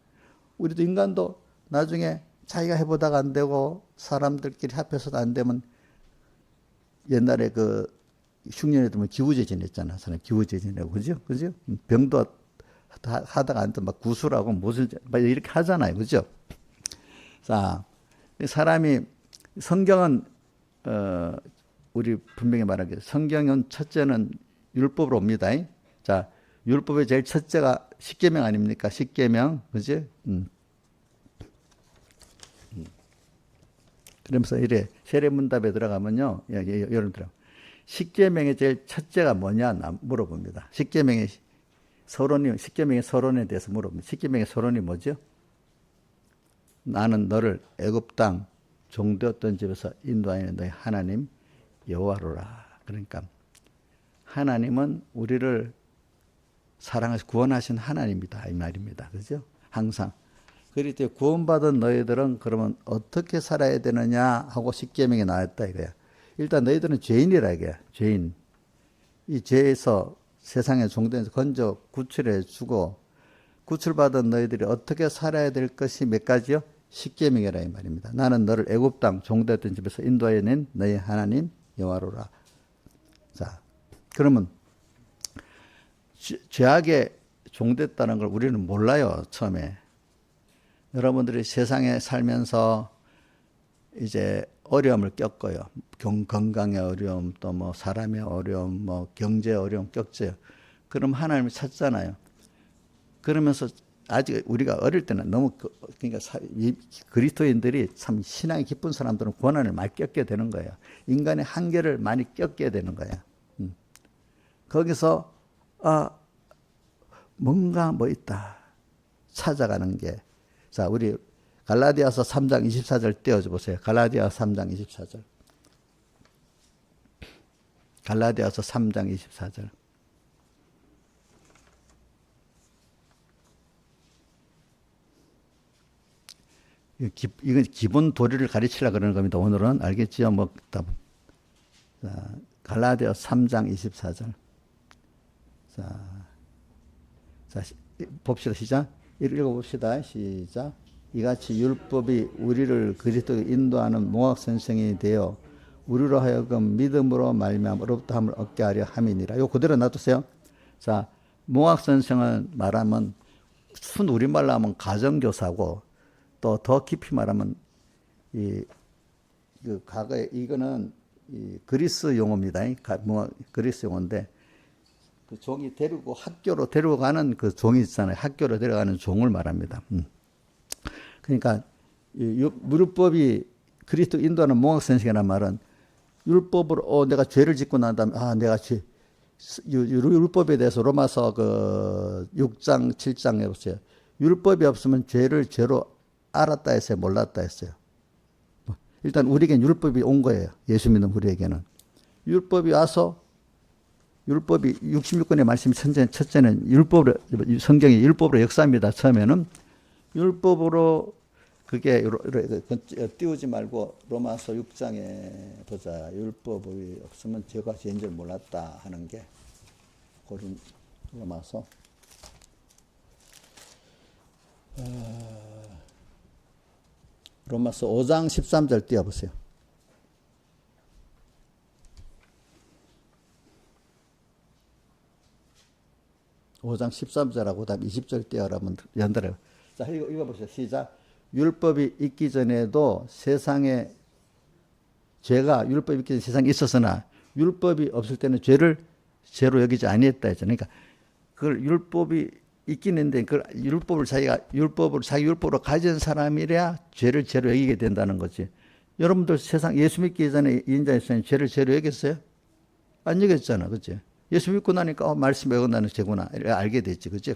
우리도 인간도 나중에 자기가 해보다가 안 되고 사람들끼리 합해서도 안 되면 옛날에 흉년에 들면 기우제 지냈잖아. 사람 기우제 지내고, 그죠? 병도 하다가 안 돼. 막 구술하고 무슨, 막 이렇게 하잖아요. 그죠? 자, 사람이, 성경은, 우리 분명히 말하기, 성경은 첫째는 율법으로 옵니다. 자, 율법의 제일 첫째가 십계명 아닙니까? 십계명. 그지? 그러면서 이래 세례문답에 들어가면요, 여러분들 십계명의 제일 첫째가 뭐냐 물어봅니다. 십계명의 서론에 대해서 물어봅니다. 십계명의 서론이 뭐죠? 나는 너를 애굽 땅 종되었던 집에서 인도하여 너희 하나님 여호와로라. 그러니까 하나님은 우리를 사랑하시 구원하신 하나님이다 이 말입니다. 그죠? 항상. 그럴 때 구원받은 너희들은 그러면 어떻게 살아야 되느냐 하고 십계명이 나왔다 이거야. 일단 너희들은 죄인이라 이게. 죄인. 이 죄에서 세상의 종되어서 건져 구출해 주고 구출받은 너희들이 어떻게 살아야 될 것이 몇 가지요? 십계명이라 이 말입니다. 나는 너를 애굽 땅 종되었던 집에서 인도하여 낸 너희 하나님 여호와로라. 자, 그러면 죄악에 종됐다는 걸 우리는 몰라요, 처음에. 여러분들이 세상에 살면서 이제 어려움을 겪어요. 건강의 어려움, 또 뭐 사람의 어려움, 뭐 경제 어려움 겪어요. 그럼 하나님을 찾잖아요. 그러면서 아직 우리가 어릴 때는 너무 그러니까 그리스도인들이 참 신앙이 깊은 사람들은 고난을 많이 겪게 되는 거예요. 인간의 한계를 많이 겪게 되는 거예요. 거기서 뭔가 뭐 있다 찾아가는 게, 자, 우리 갈라디아서 3장 24절 띄워줘 보세요. 갈라디아서 3장 24절. 갈라디아서 3장 24절. 이건 기본 도리를 가르치려고 그러는 겁니다. 오늘은 알겠지요? 뭐, 자, 갈라디아서 3장 24절. 자, 봅시다. 시작. 읽어봅시다. 시작. 이같이 율법이 우리를 그리스도에 인도하는 몽학선생이 되어 우리로 하여금 믿음으로 말미암아 의롭다함을 얻게 하려 함이니라. 요 그대로 놔두세요. 자, 몽학선생은 말하면 순 우리말로 하면 가정교사고, 또 더 깊이 말하면 그 과거에 이거는 그리스 용어입니다. 그리스 용어인데, 그 종이 학교로 데리고 가는 그 종이 있잖아요. 학교로 데려가는 종을 말합니다. 그러니까 율법이 그리스도 인도하는 몽학선생이라는 말은 율법으로 내가 죄를 짓고 난 다음에 내가 율법에 대해서 로마서 그 6장 7장 해보세요. 율법이 없으면 죄를 죄로 알았다 했어요, 몰랐다 했어요. 일단 우리에겐 율법이 온 거예요. 예수 믿는 우리에게는 율법이 와서, 율법이 66권의 말씀이 첫째는 율법으로, 성경이 율법으로 역사합니다. 처음에는 율법으로, 그게 띄우지 말고 로마서 6장에 보자. 율법이 없으면 죄가 죄인 줄 몰랐다 하는 게 로마서 로마서 5장 13절 띄워보세요. (5장 13절하고) 다음 20절 띄워라면 연달아. 자, 읽어보세요. 시작. 율법이 있기 전에도 세상에 죄가, 율법이 있기 전에 세상에 있었으나 율법이 없을 때는 죄를 죄로 여기지 아니했다 했잖아요. 그러니까 그걸 율법이 있긴 했는데 그걸 자기 율법으로 가진 사람이래야 죄를 죄로 여기게 된다는 거지. 여러분들 세상 예수 믿기 전에 인자했으면 죄를 죄로 여겼어요? 안 여겼잖아. 그치? 예수 믿고 나니까 말씀 어긋나는 죄구나 알게 됐지. 그치?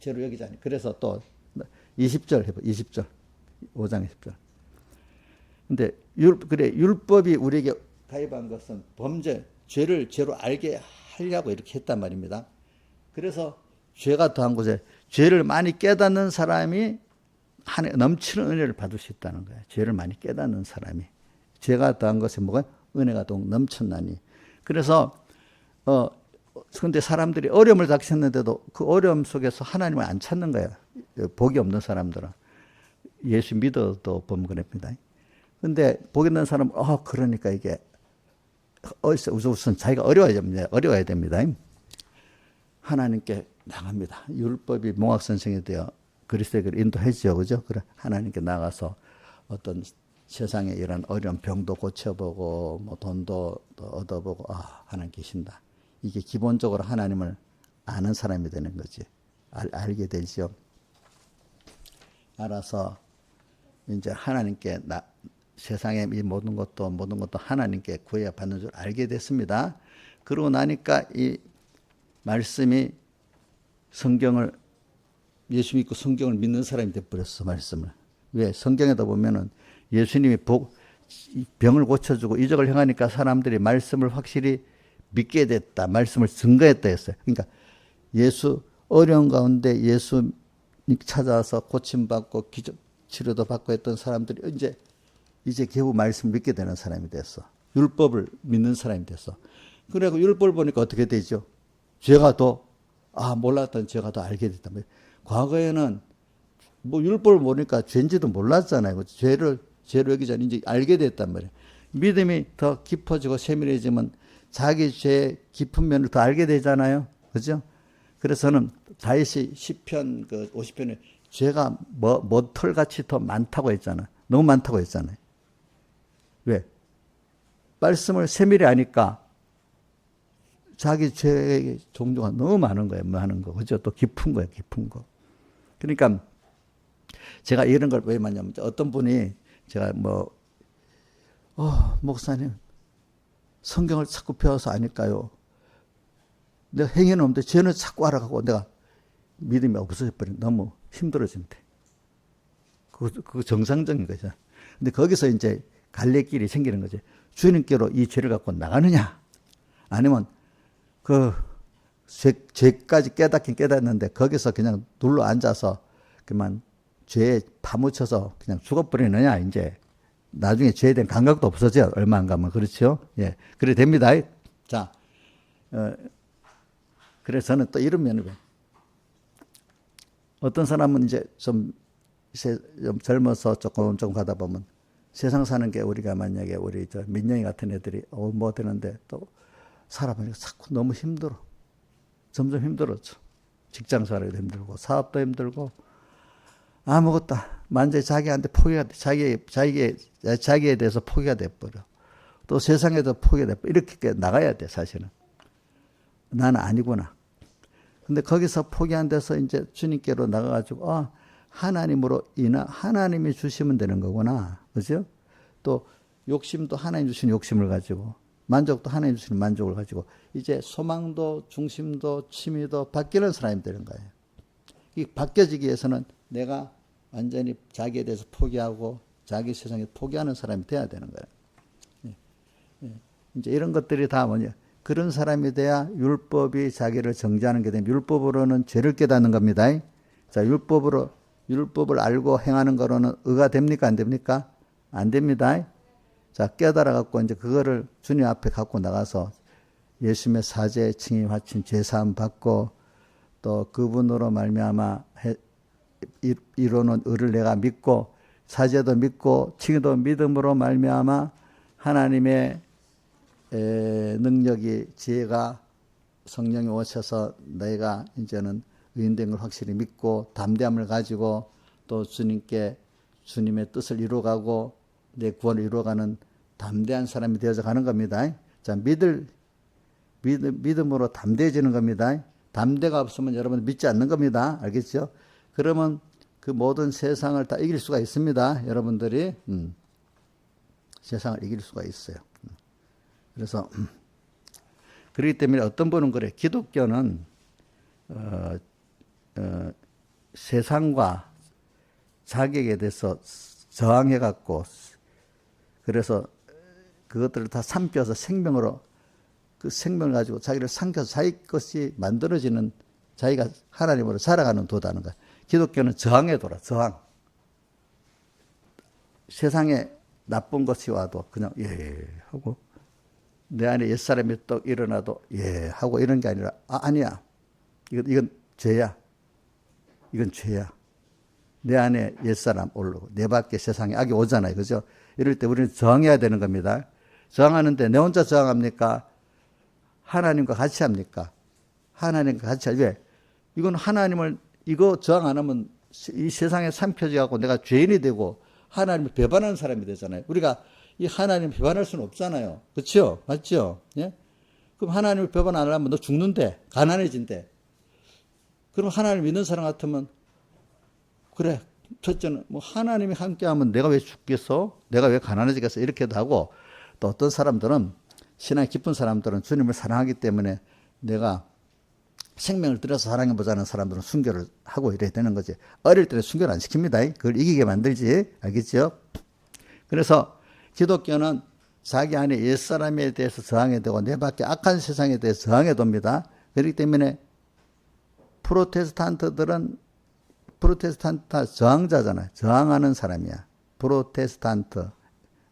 죄로 여기지 않니. 그래서 또 20절 해봐. 20절. 5장 20절. 근데 율법이 우리에게 가입한 것은 죄를 죄로 알게 하려고 이렇게 했단 말입니다. 그래서 죄가 더한 곳에 죄를 많이 깨닫는 사람이 넘치는 은혜를 받을 수 있다는 거예요. 죄를 많이 깨닫는 사람이. 죄가 더한 것에 뭐가 은혜가 더욱 넘쳤나니. 그래서 근데 사람들이 어려움을 닥쳤는데도 그 어려움 속에서 하나님을 안 찾는 거예요. 복이 없는 사람들은. 예수 믿어도 보면 그럽니다. 근데 복이 있는 사람은 그러니까 이게 우선 자기가 어려워야 됩니다. 하나님께 나갑니다. 율법이 몽학선생이 되어 그리스도에게 인도해지죠. 그죠? 그래, 하나님께 나가서 어떤 세상에 이런 어려운 병도 고쳐보고, 뭐 돈도 얻어보고, 하나님 계신다. 이게 기본적으로 하나님을 아는 사람이 되는 거지. 알게 되죠. 알아서 이제 하나님께 세상의 이 모든 것도 하나님께 구해야 받는 줄 알게 됐습니다. 그러고 나니까 이 말씀이 예수 믿고 성경을 믿는 사람이 돼버렸어, 말씀을. 왜? 성경에다 보면은 예수님이 병을 고쳐주고 이적을 행하니까 사람들이 말씀을 확실히 믿게 됐다. 말씀을 증거했다 했어요. 그러니까 어려운 가운데 예수 찾아와서 고침받고 기적 치료도 받고 했던 사람들이 이제 겨우 말씀을 믿게 되는 사람이 됐어. 율법을 믿는 사람이 됐어. 그리고 율법을 보니까 어떻게 되죠? 몰랐던 죄가 더 알게 됐단 말이에요. 과거에는 율법을 보니까 죄인지도 몰랐잖아요. 죄로 여기지 않는지 알게 됐단 말이에요. 믿음이 더 깊어지고 세밀해지면 자기 죄의 깊은 면을 더 알게 되잖아요. 그죠? 그래서는 다윗이 시편 그 50편에 죄가 머털같이 더 많다고 했잖아요. 너무 많다고 했잖아요. 왜? 말씀을 세밀히 아니까 자기 죄의 종류가 너무 많은 거예요. 많은 거. 그죠? 또 깊은 거예요. 깊은 거. 그러니까 제가 이런 걸 왜 많냐면 어떤 분이 제가 목사님 성경을 자꾸 배워서 아닐까요? 내가 행위는 없는데 죄는 자꾸 알아가고 내가 믿음이 없어져 버린 너무 힘들어진대. 그거 정상적인 거죠. 근데 거기서 이제 갈래길이 생기는 거지. 주님께로 이 죄를 갖고 나가느냐? 아니면 죄까지 깨닫긴 깨닫는데 거기서 그냥 눌러 앉아서 그만 죄에 파묻혀서 그냥 죽어버리느냐? 이제 나중에 죄에 대한 감각도 없어져요. 얼마 안 가면. 그렇죠? 예. 그래 됩니다. 자, 그래서 저는 또 이런 면을 봐요. 어떤 사람은 이제 좀 젊어서 조금 가다 보면 세상 사는 게 우리가 만약에 우리 민영이 같은 애들이 뭐 되는데 또 살아보니까 자꾸 너무 힘들어. 점점 힘들어져. 직장 생활도 힘들고 사업도 힘들고 아무것도 완전히 자기한테 포기가 돼. 자기에 대해서 포기가 돼버려. 또 세상에도 포기가 돼버려. 이렇게 나가야 돼 사실은. 나는 아니구나. 근데 거기서 포기 안 돼서 이제 주님께로 나가가지고 하나님으로 하나님이 주시면 되는 거구나. 그죠? 또 욕심도 하나님 주신 욕심을 가지고 만족도 하나님 주시는 만족을 가지고 이제 소망도 중심도 취미도 바뀌는 사람이 되는 거예요. 이 바뀌어지기 위해서는 내가 완전히 자기에 대해서 포기하고 자기 세상에 포기하는 사람이 돼야 되는 거예요. 이제 이런 것들이 다 뭐냐. 그런 사람이 돼야 율법이 자기를 정죄하는 게 되면 율법으로는 죄를 깨닫는 겁니다. 자, 율법을 알고 행하는 거로는 의가 됩니까? 안 됩니까? 안 됩니다. 자, 깨달아 갖고 이제 그거를 주님 앞에 갖고 나가서 예수님의 사죄, 칭의, 화친, 죄사함 받고 또 그분으로 말미암아 이루는 의를 내가 믿고 사죄도 믿고 칭의도 믿음으로 말미암아 하나님의 능력이 지혜가 성령이 오셔서 내가 이제는 의인된 걸 확실히 믿고 담대함을 가지고 또 주님께 주님의 뜻을 이루어가고 내 구원을 이루어가는 담대한 사람이 되어서 가는 겁니다. 자, 믿음으로 담대해지는 겁니다. 담대가 없으면 여러분 믿지 않는 겁니다. 알겠죠? 그러면 그 모든 세상을 다 이길 수가 있습니다. 여러분들이 세상을 이길 수가 있어요. 그래서 그렇기 때문에 어떤 분은 그래. 기독교는 세상과 자격에 대해서 저항해 갖고 그래서 그것들을 다 삼켜서 생명으로 그 생명을 가지고 자기를 삼켜서 자기 것이 만들어지는 자기가 하나님으로 살아가는 도다는 거야. 기독교는 저항의 도라. 저항. 세상에 나쁜 것이 와도 그냥 예 하고 내 안에 옛사람이 또 일어나도 예 하고 이런 게 아니라 아니야. 이건 죄야. 이건 죄야. 내 안에 옛사람 오르고 내 밖에 세상에 악이 오잖아요. 그죠? 이럴 때 우리는 저항해야 되는 겁니다. 저항하는데 내 혼자 저항합니까? 하나님과 같이 합니까? 하나님과 같이 하지. 왜? 이건 하나님을 이거 저항 안 하면 이 세상에 삼켜져 갖고 내가 죄인이 되고 하나님을 배반하는 사람이 되잖아요. 우리가 이 하나님을 배반할 수는 없잖아요. 그렇죠? 맞죠? 예? 그럼 하나님을 배반 안 하면 너 죽는데 가난해진대. 그럼 하나님 믿는 사람 같으면 그래. 첫째는 뭐 하나님이 함께하면 내가 왜 죽겠어? 내가 왜 가난해지겠어? 이렇게도 하고 또 어떤 사람들은 신앙이 깊은 사람들은 주님을 사랑하기 때문에 내가 생명을 들여서 사랑해보자는 사람들은 순교를 하고 이래야 되는 거지. 어릴 때는 순교를 안 시킵니다. 그걸 이기게 만들지. 알겠죠? 그래서 기독교는 자기 안에 옛사람에 대해서 저항해야 되고 내 밖에 악한 세상에 대해서 저항해야 됩니다. 그렇기 때문에 프로테스탄트 저항자잖아요. 저항하는 사람이야. 프로테스탄트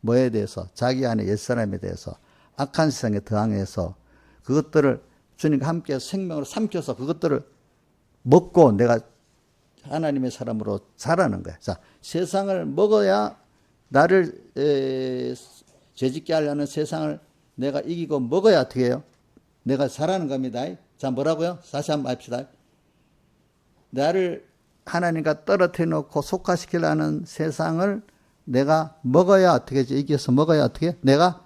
뭐에 대해서 자기 안에 옛사람에 대해서 악한 세상에 저항해서 그것들을 주님과 함께 생명으로 삼켜서 그것들을 먹고 내가 하나님의 사람으로 자라는 거야. 자, 세상을 먹어야 나를 죄짓게 하려는 세상을 내가 이기고 먹어야 어떻게 해요? 내가 잘하는 겁니다. 자, 뭐라고요? 다시 한번 합시다. 나를 하나님과 떨어뜨려 놓고 속화시키려는 세상을 내가 먹어야 어떻게 하지? 이겨서 먹어야 어떻게 해? 내가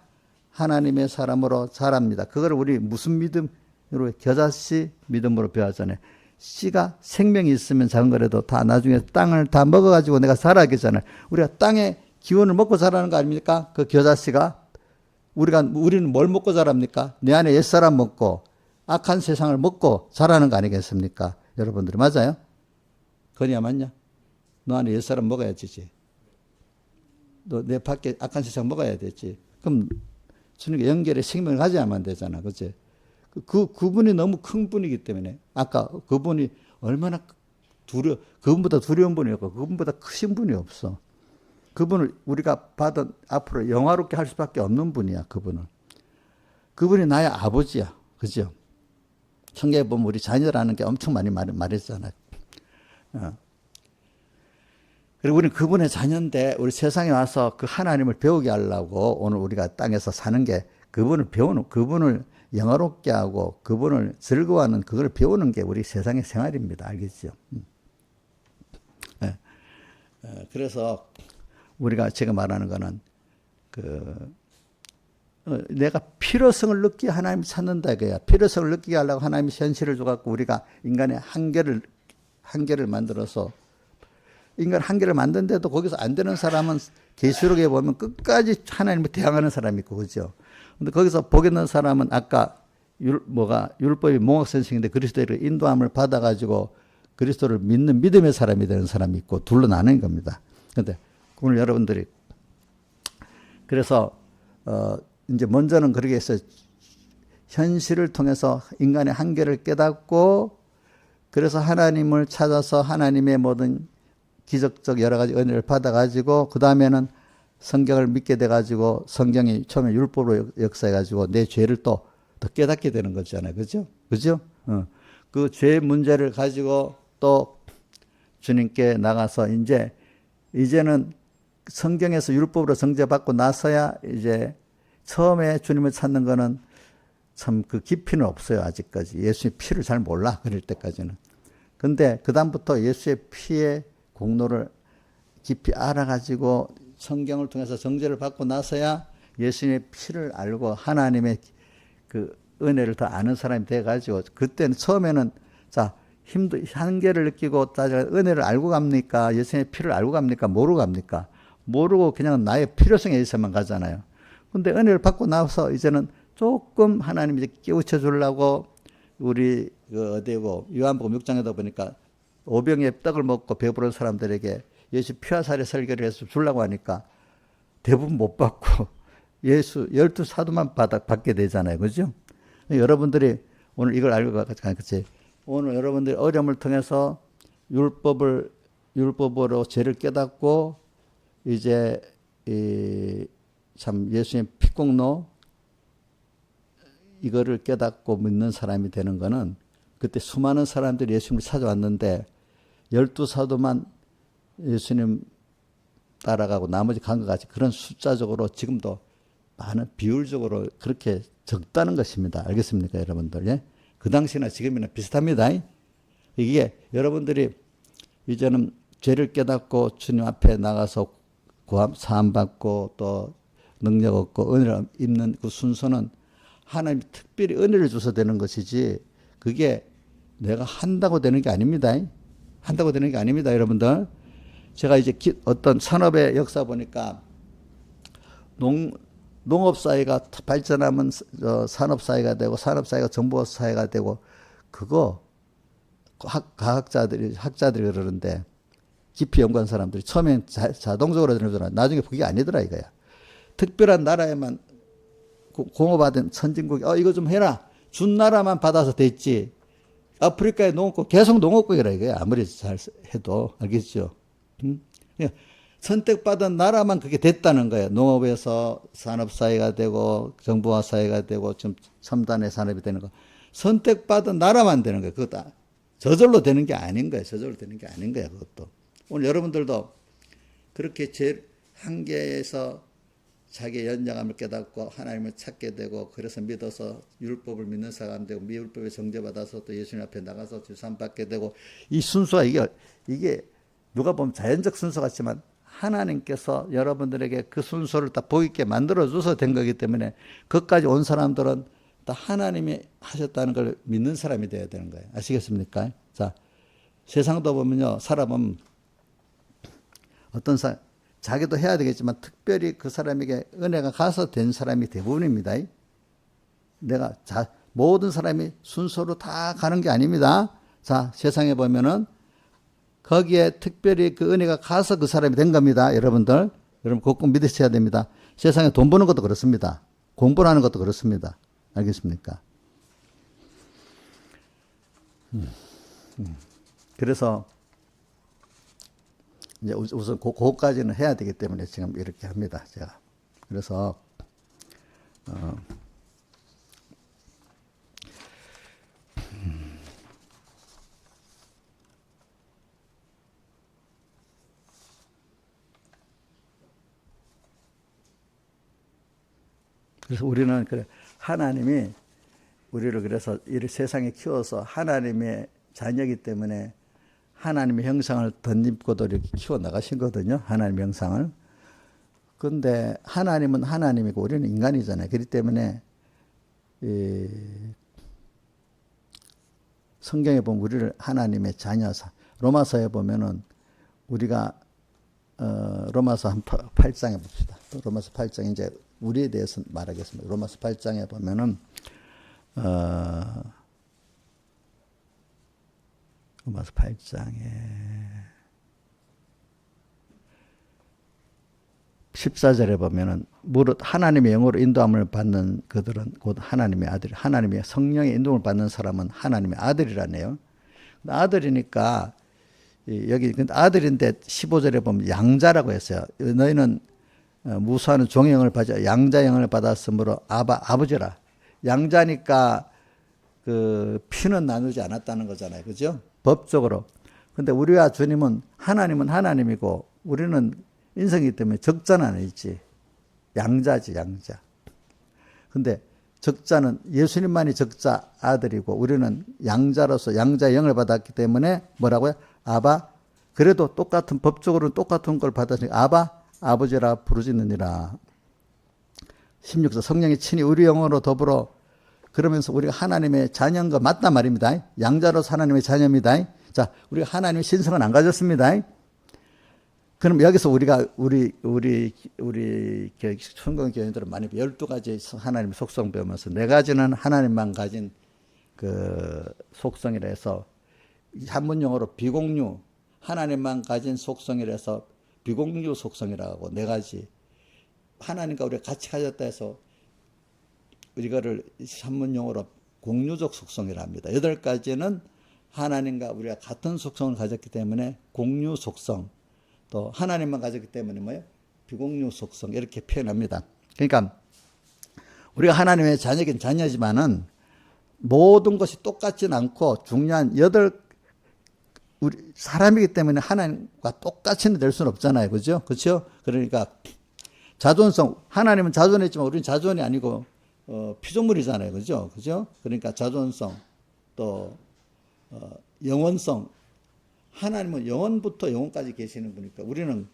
하나님의 사람으로 자랍니다. 그걸 우리 무슨 믿음으로, 겨자씨 믿음으로 배웠잖아요. 씨가 생명이 있으면 작은 거라도 다 나중에 땅을 다 먹어가지고 내가 자라겠잖아요. 우리가 땅의 기운을 먹고 자라는 거 아닙니까? 그 겨자씨가. 우리는 뭘 먹고 자랍니까? 내 안에 옛사람 먹고 악한 세상을 먹고 자라는 거 아니겠습니까? 여러분들이 맞아요? 그거야 맞냐? 너 안에 옛사람 먹어야 되지. 너 내 밖에 악한 세상 먹어야 되지. 그럼 주님과 연결의 생명을 가져야만 되잖아. 그치? 그분이 너무 큰 분이기 때문에 아까 그분이 얼마나 그분보다 두려운 분이 없고 그분보다 크신 분이 없어. 그분을 우리가 받은 앞으로 영화롭게 할 수밖에 없는 분이야. 그분이 나의 아버지야. 그죠? 성경에 보면 우리 자녀라는 게 엄청 많이 말했잖아요. 그리고 우리는 그분의 자녀인데 우리 세상에 와서 그 하나님을 배우게 하려고 오늘 우리가 땅에서 사는 게 그분을 배우는, 그분을 영화롭게 하고 그분을 즐거워하는 그걸 배우는 게 우리 세상의 생활입니다. 알겠죠? 그래서 우리가 제가 말하는 거는 내가 필요성을 느끼게 하나님 찾는다 이거야. 필요성을 느끼게 하려고 하나님이 현실을 줘갖고 우리가 인간의 한계를 만들어서 인간 한계를 만드는데도 거기서 안 되는 사람은 계시록에 보면 끝까지 하나님을 대항하는 사람이 있고 그죠. 근데 거기서 복있는 사람은 아까 율법이 몽학선생인데 그리스도의 인도함을 받아가지고 그리스도를 믿는 믿음의 사람이 되는 사람이 있고 둘로 나누는 겁니다. 근데 오늘 여러분들이 그래서 이제 먼저는 그렇게 해서 현실을 통해서 인간의 한계를 깨닫고 그래서 하나님을 찾아서 하나님의 모든 기적적 여러 가지 은혜를 받아가지고 그 다음에는 성경을 믿게 돼가지고 성경이 처음에 율법으로 역사해가지고 내 죄를 또 더 깨닫게 되는 거잖아요. 그죠? 그죠? 그 죄 문제를 가지고 또 주님께 나가서 이제는 성경에서 율법으로 정죄받고 나서야 이제 처음에 주님을 찾는 거는 참 그 깊이는 없어요. 아직까지. 예수의 피를 잘 몰라. 그럴 때까지는. 근데 그다음부터 예수의 피의 공로를 깊이 알아가지고 성경을 통해서 정죄를 받고 나서야 예수님의 피를 알고 하나님의 그 은혜를 더 아는 사람이 돼가지고 그때는 처음에는 자 한계를 느끼고 은혜를 알고 갑니까? 예수님의 피를 알고 갑니까? 모르고 갑니까? 모르고 그냥 나의 필요성에 의해서만 가잖아요. 근데 은혜를 받고 나서 이제는 조금 하나님이 깨우쳐 주려고 우리 어디고 요한복음 6장에다 보니까 오병의 떡을 먹고 배부른 사람들에게 예수 피와 살의 설교를 해서 주려고 하니까 대부분 못 받고 예수 12사도만 받게 되잖아요. 그죠? 여러분들이 오늘 이걸 알고 가겠지. 오늘 여러분들이 어려움을 통해서 율법으로 죄를 깨닫고 이제 참 예수님 피공로 이거를 깨닫고 믿는 사람이 되는 거는 그때 수많은 사람들이 예수님을 찾아왔는데 12사도만 예수님 따라가고 나머지 간 것 같이 그런 숫자적으로 지금도 많은 비율적으로 그렇게 적다는 것입니다. 알겠습니까, 여러분들? 예? 그 당시나 지금이나 비슷합니다. 이게 여러분들이 이제는 죄를 깨닫고 주님 앞에 나가서 사함받고 또 능력 얻고 은혜를 입는 그 순서는 하나님이 특별히 은혜를 줘서 되는 것이지 그게 내가 한다고 되는 게 아닙니다. 한다고 되는 게 아닙니다, 여러분들. 제가 이제 어떤 산업의 역사 보니까 농업사회가 발전하면 산업사회가 되고 산업사회가 정보사회가 되고 그거 학자들이 그러는데 깊이 연구한 사람들이 처음엔 자동적으로 되는 줄 알았는데 나중에 그게 아니더라 이거야. 특별한 나라에만 공업하던 선진국이 이거 좀 해라. 준 나라만 받아서 됐지. 아프리카의 농업국 계속 농업국이라 이거야. 아무리 잘 해도. 알겠죠? 선택받은 나라만 그게 됐다는 거예요. 농업에서 산업사회가 되고 정보화사회가 되고 좀 첨단의 산업이 되는 거. 선택받은 나라만 되는 거예요. 그것도 저절로 되는 게 아닌 거예요. 저절로 되는 게 아닌 거예요. 그것도. 오늘 여러분들도 그렇게 제일 한계에서 자기의 연약함을 깨닫고 하나님을 찾게 되고 그래서 믿어서 율법을 믿는 사람 되고 미율법에 정죄받아서 또 예수님 앞에 나가서 주산 받게 되고 이 순서가 이게 누가 보면 자연적 순서 같지만 하나님께서 여러분들에게 그 순서를 딱 보기 있게 만들어줘서 된 거기 때문에 그것까지 온 사람들은 다 하나님이 하셨다는 걸 믿는 사람이 되어야 되는 거예요. 아시겠습니까? 자, 세상도 보면요. 사람은 어떤 사람 자기도 해야 되겠지만 특별히 그 사람에게 은혜가 가서 된 사람이 대부분입니다. 모든 사람이 순서로 다 가는 게 아닙니다. 자, 세상에 보면은 거기에 특별히 그 은혜가 가서 그 사람이 된 겁니다. 여러분들. 여러분 꼭 믿으셔야 됩니다. 세상에 돈 버는 것도 그렇습니다. 공부를 하는 것도 그렇습니다. 알겠습니까? 그래서 이제 우선 그거까지는 해야 되기 때문에 지금 이렇게 합니다. 제가. 그래서 그래서 우리는 그래 하나님이 우리를 그래서 이 세상에 키워서 하나님의 자녀이기 때문에 하나님의 형상을 덧입고도 이렇게 키워 나가신 거거든요. 하나님의 형상을. 그런데 하나님은 하나님이고 우리는 인간이잖아요. 그렇기 때문에 성경에 보면 우리를 하나님의 자녀, 로마서에 보면은 우리가 로마서 한 8장에 봅시다. 로마서 8장 이제 우리에 대해서 말하겠습니다. 로마서 8장에 보면은 로마서 8장에 14절에 보면은 무릇 하나님의 영으로 인도함을 받는 그들은 곧 하나님의 아들, 하나님의 성령의 인도를 받는 사람은 하나님의 아들이라네요. 아들이니까 여기 아들인데 15절에 보면 양자라고 했어요. 너희는 무수하는 종의 영을 받아 양자 영을 받았으므로 아버지라. 양자니까 그 피는 나누지 않았다는 거잖아요. 그죠? 법적으로. 근데 우리와 주님은 하나님은 하나님이고 우리는 인성이기 때문에 적자는 아니지. 양자지, 양자. 근데 적자는 예수님만이 적자 아들이고 우리는 양자로서 양자의 영을 받았기 때문에 뭐라고요? 아바. 그래도 똑같은 법적으로는 똑같은 걸 받았으니까 아바 아버지라 부르짖느니라. 16절 성령이 친히 우리 영으로 더불어 그러면서 우리가 하나님의 자녀인 거 맞단 말입니다. 양자로서 하나님의 자녀입니다. 자, 우리가 하나님의 신성은 안 가졌습니다. 그럼 여기서 우리가 우리 성경 교인들은 많이 12가지 하나님의 속성 배우면서 4가지는 하나님만 가진 그 속성이라 해서 한문용어로 비공유 하나님만 가진 속성이라 해서 비공유 속성이라고 하고 4가지 하나님과 우리가 같이 가졌다 해서 이거를 한문용어로 공유적 속성이라 합니다. 8가지는 하나님과 우리가 같은 속성을 가졌기 때문에 공유 속성, 또 하나님만 가졌기 때문에 뭐예요? 비공유 속성 이렇게 표현합니다. 그러니까 우리가 하나님의 자녀긴 자녀지만은 모든 것이 똑같지는 않고 중요한 우리 사람이기 때문에 하나님과 똑같이는 될 수는 없잖아요. 그죠? 그렇죠? 그러니까 자존성, 하나님은 자존했지만 우리는 자존이 아니고 피조물이잖아요. 그죠? 그죠? 그러니까 자존성, 또 영원성, 하나님은 영원부터 영원까지 계시는 분이니까 우리는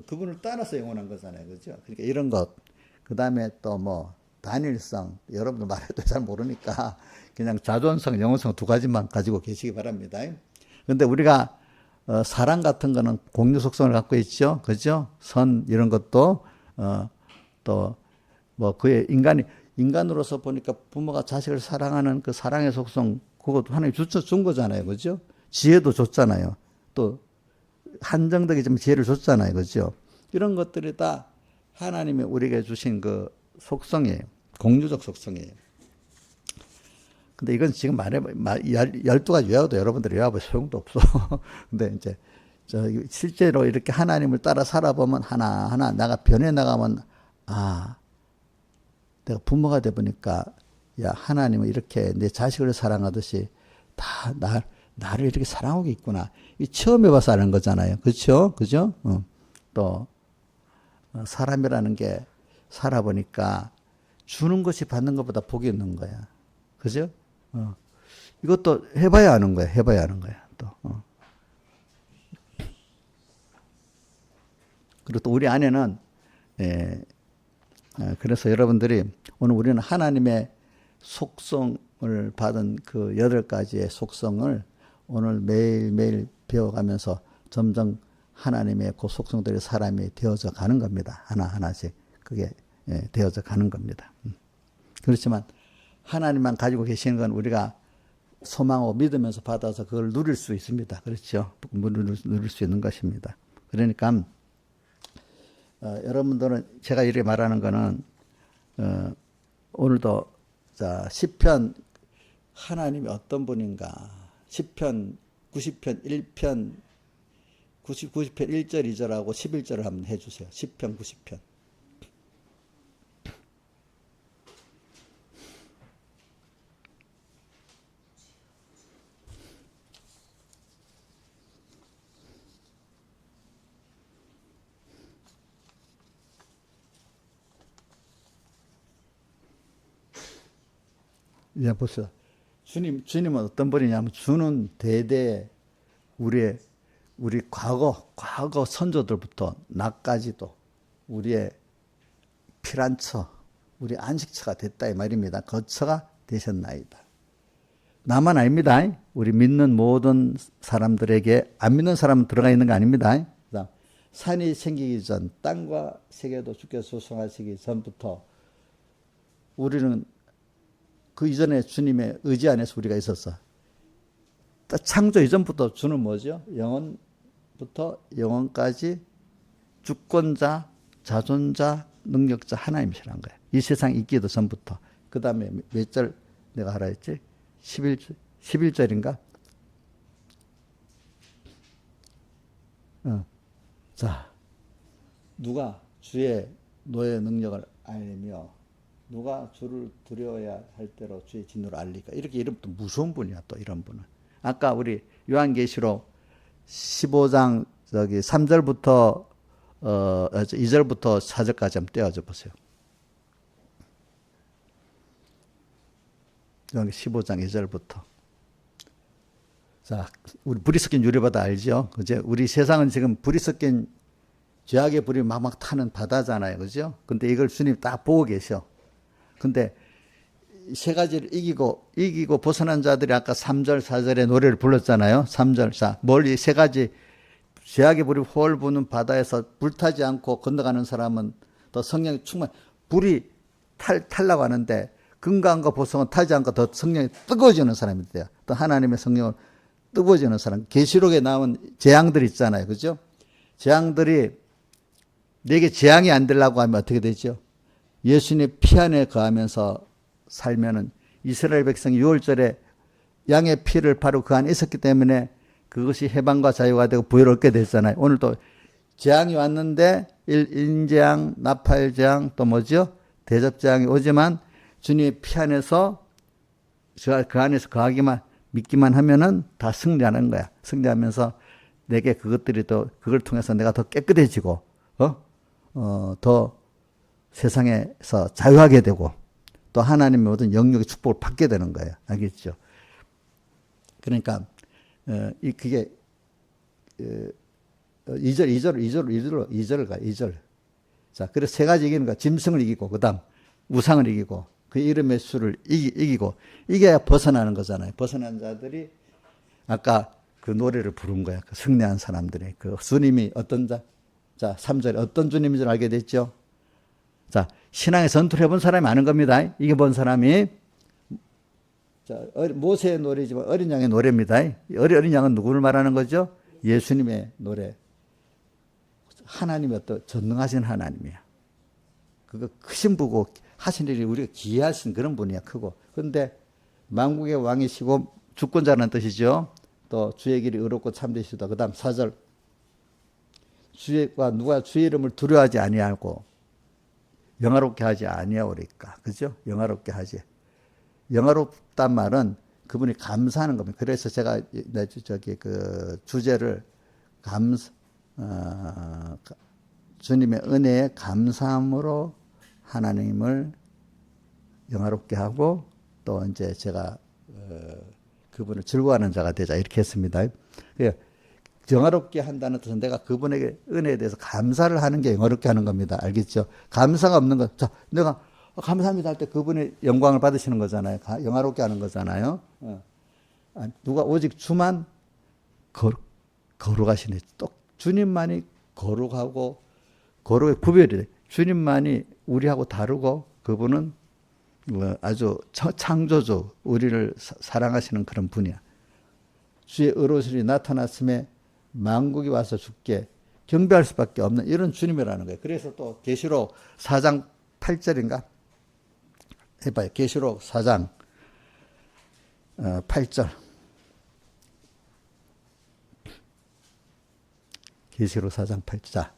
그분을 따라서 영원한 거잖아요. 그죠? 그러니까 이런 것. 그 다음에 또 뭐 단일성, 여러분들 말해도 잘 모르니까 그냥 자존성, 영원성 2가지만 가지고 계시기 바랍니다. 근데 우리가 사랑 같은 거는 공유 속성을 갖고 있죠. 그죠? 선 이런 것도 또 뭐 그의 인간으로서 보니까 부모가 자식을 사랑하는 그 사랑의 속성 그것도 하나님 준 거잖아요. 그죠? 지혜도 줬잖아요. 또 한정되게 지혜를 줬잖아요. 그죠? 이런 것들이 다 하나님이 우리에게 주신 그 속성이에요. 공유적 속성이에요. 근데 이건 지금 12가지 외워도 여러분들이 외워볼 소용도 없어. 근데 이제 실제로 이렇게 하나님을 따라 살아보면 하나하나 내가 변해 나가면 내가 부모가 돼 보니까 야 하나님은 이렇게 내 자식을 사랑하듯이 다 나를 이렇게 사랑하고 있구나. 이 처음 해봐서 아는 거잖아요. 그렇죠? 그죠? 또 사람이라는 게 살아보니까 주는 것이 받는 것보다 복이 있는 거야. 그죠? 이것도 해봐야 하는 거야. 해봐야 하는 거야. 또. 그리고 또 우리 안에는 그래서 여러분들이 오늘 우리는 하나님의 속성을 받은 그 8가지의 속성을 오늘 매일매일 배워가면서 점점 하나님의 그 속성들의 사람이 되어져 가는 겁니다. 하나하나씩 그게 되어져 가는 겁니다. 그렇지만 하나님만 가지고 계시는 건 우리가 소망하고 믿으면서 받아서 그걸 누릴 수 있습니다. 그렇죠? 누릴 수 있는 것입니다. 그러니까 여러분들은 제가 이렇게 말하는 거는 오늘도 자 시편 하나님이 어떤 분인가 시편 90편 1편 90편 1절 2절하고 11절을 한번 해주세요. 시편 90편. 이제 보세요. 주님은 어떤 분이냐면 주는 대대 우리 과거 선조들부터 나까지도 우리의 피란처, 우리 안식처가 됐다 이 말입니다. 거처가 되셨나이다. 나만 아닙니다. 우리 믿는 모든 사람들에게 안 믿는 사람은 들어가 있는 거 아닙니다. 그다음 산이 생기기 전 땅과 세계도 주께서 조성하시기 전부터 우리는 그 이전에 주님의 의지 안에서 우리가 있었어. 창조 이전부터 주는 뭐죠? 영원부터 영원까지 주권자, 자존자, 능력자 하나님이시라는 거예요. 이 세상 있기도 전부터. 그 다음에 몇 절 내가 하라 했지? 11절인가? 자, 누가 주의 노예 능력을 알며 누가 주를 두려워야 할 대로 주의 진노를 알리까? 이렇게 이러면 또 무서운 분이야, 또 이런 분은. 아까 우리 요한계시록 15장 3절부터 2절부터 4절까지 한번 떼어줘 보세요. 요한계 15장 2절부터. 자, 우리 불이 섞인 유리바다 알죠? 그죠? 우리 세상은 지금 불이 섞인 죄악의 불이 막막 타는 바다잖아요. 그죠? 근데 이걸 주님 딱 보고 계셔. 근데 세 가지를 이기고 벗어난 자들이 아까 3절, 4절의 노래를 불렀잖아요. 3절, 4. 멀리 세 가지 죄악의 불이 홀 부는 바다에서 불타지 않고 건너가는 사람은 더 성령이 불이 타려고 하는데 금강과 보석은 타지 않고 더 성령이 뜨거워지는 사람이 돼요. 또 하나님의 성령을 뜨거워지는 사람. 계시록에 나온 재앙들 있잖아요. 그죠? 재앙들이 내게 재앙이 안 되려고 하면 어떻게 되죠? 예수님의 피 안에 거하면서 살면은 이스라엘 백성이 6월절에 양의 피를 바로 그 안에 있었기 때문에 그것이 해방과 자유가 되고 부여를 얻게 됐잖아요. 오늘도 재앙이 왔는데 인재앙, 나팔재앙 또 뭐죠? 대접재앙이 오지만 주님의 피 안에서 그 안에서 거하기만 믿기만 하면은 다 승리하는 거야. 승리하면서 내게 그것들이 또 그걸 통해서 내가 더 깨끗해지고 더 세상에서 자유하게 되고 또 하나님의 모든 영역의 축복을 받게 되는 거예요. 알겠죠? 그러니까 그게 2절을 가. 2절. 자, 그래서 세 가지 이기는 거야. 짐승을 이기고 그다음 우상을 이기고 그 이름의 수를 이기고 이겨야 벗어나는 거잖아요. 벗어난 자들이 아까 그 노래를 부른 거야. 그 승리한 사람들의 그 주님이 어떤 자? 자, 3절에 어떤 주님인 줄 알게 됐죠? 자, 신앙의 전투를 해본 사람이 아는 겁니다. 이게 본 사람이. 자, 모세의 노래지만 어린 양의 노래입니다. 어린 양은 누구를 말하는 거죠? 예수님의 노래. 하나님이 어떤 전능하신 하나님이야. 그거 크신 분고 하신 일이 우리가 기이하신 그런 분이야. 크고. 그런데 만국의 왕이시고 주권자라는 뜻이죠. 또 주의 길이 의롭고 참되시다. 그 다음 4절. 누가 주의 이름을 두려워하지 아니하고 영화롭게 하지 아니하오리까. 그죠? 영화롭게 하지. 영화롭단 말은 그분이 감사하는 겁니다. 그래서 제가 그 주제를 주님의 은혜에 감사함으로 하나님을 영화롭게 하고 또 이제 제가 그분을 즐거워하는 자가 되자 이렇게 했습니다. 영화롭게 한다는 뜻은 내가 그분에게 은혜에 대해서 감사를 하는 게 영화롭게 하는 겁니다. 알겠죠? 감사가 없는 것. 자, 내가 감사합니다 할 때 그분의 영광을 받으시는 거잖아요. 영화롭게 하는 거잖아요. 누가 오직 주만 거룩하시네. 또 주님만이 거룩하고 거룩의 구별이 돼. 주님만이 우리하고 다르고 그분은 아주 창조주, 우리를 사랑하시는 그런 분이야. 주의 의로우심이 나타났음에 만국이 와서 주께 경배할 수밖에 없는 이런 주님이라는 거예요. 그래서 또 계시록 4장 8절인가? 해봐요. 계시록 4장 8절. 계시록 4장 8절.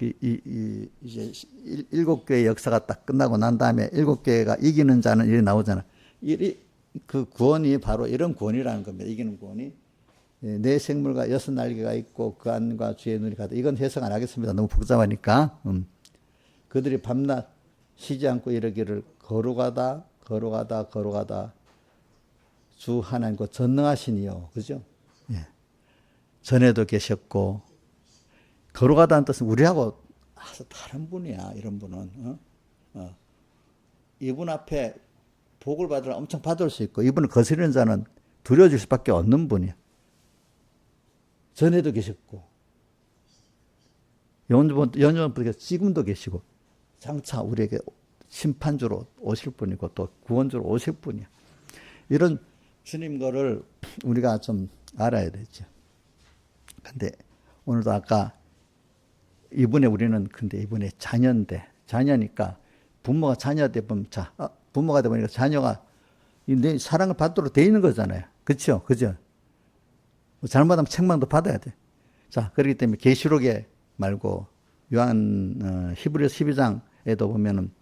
이제 7개의 역사가 딱 끝나고 난 다음에 7개가 이기는 자는 이렇게 나오잖아. 그 구원이 바로 이런 구원이라는 겁니다. 이기는 구원이. 네 생물과 6날개가 있고 그 안과 주의 눈이 가득. 이건 해석 안 하겠습니다. 너무 복잡하니까. 그들이 밤낮 쉬지 않고 이르기를 거룩하다 거룩하다 거룩하다 주 하나님과 전능하시니요. 그죠? 예. 전에도 계셨고 거룩하다는 뜻은 우리하고 아주 다른 분이야. 이런 분은. 이분 앞에 복을 받으라 엄청 받을 수 있고 이분을 거스르는 자는 두려워질 수밖에 없는 분이야. 전에도 계셨고 영원부터 지금도 계시고 장차 우리에게 심판주로 오실 분이고 또 구원주로 오실 분이야. 이런 주님 거를 우리가 좀 알아야 되죠. 근데 오늘도 아까 우리는 근데 이분의 자녀니까 부모가 자녀 되면 부모가 되보니까 자녀가 내 사랑을 받도록 돼 있는 거잖아요. 그렇죠? 그죠? 잘못하면 책망도 받아야 돼. 자, 그렇기 때문에 계시록에 말고 히브리서 12장에도 보면은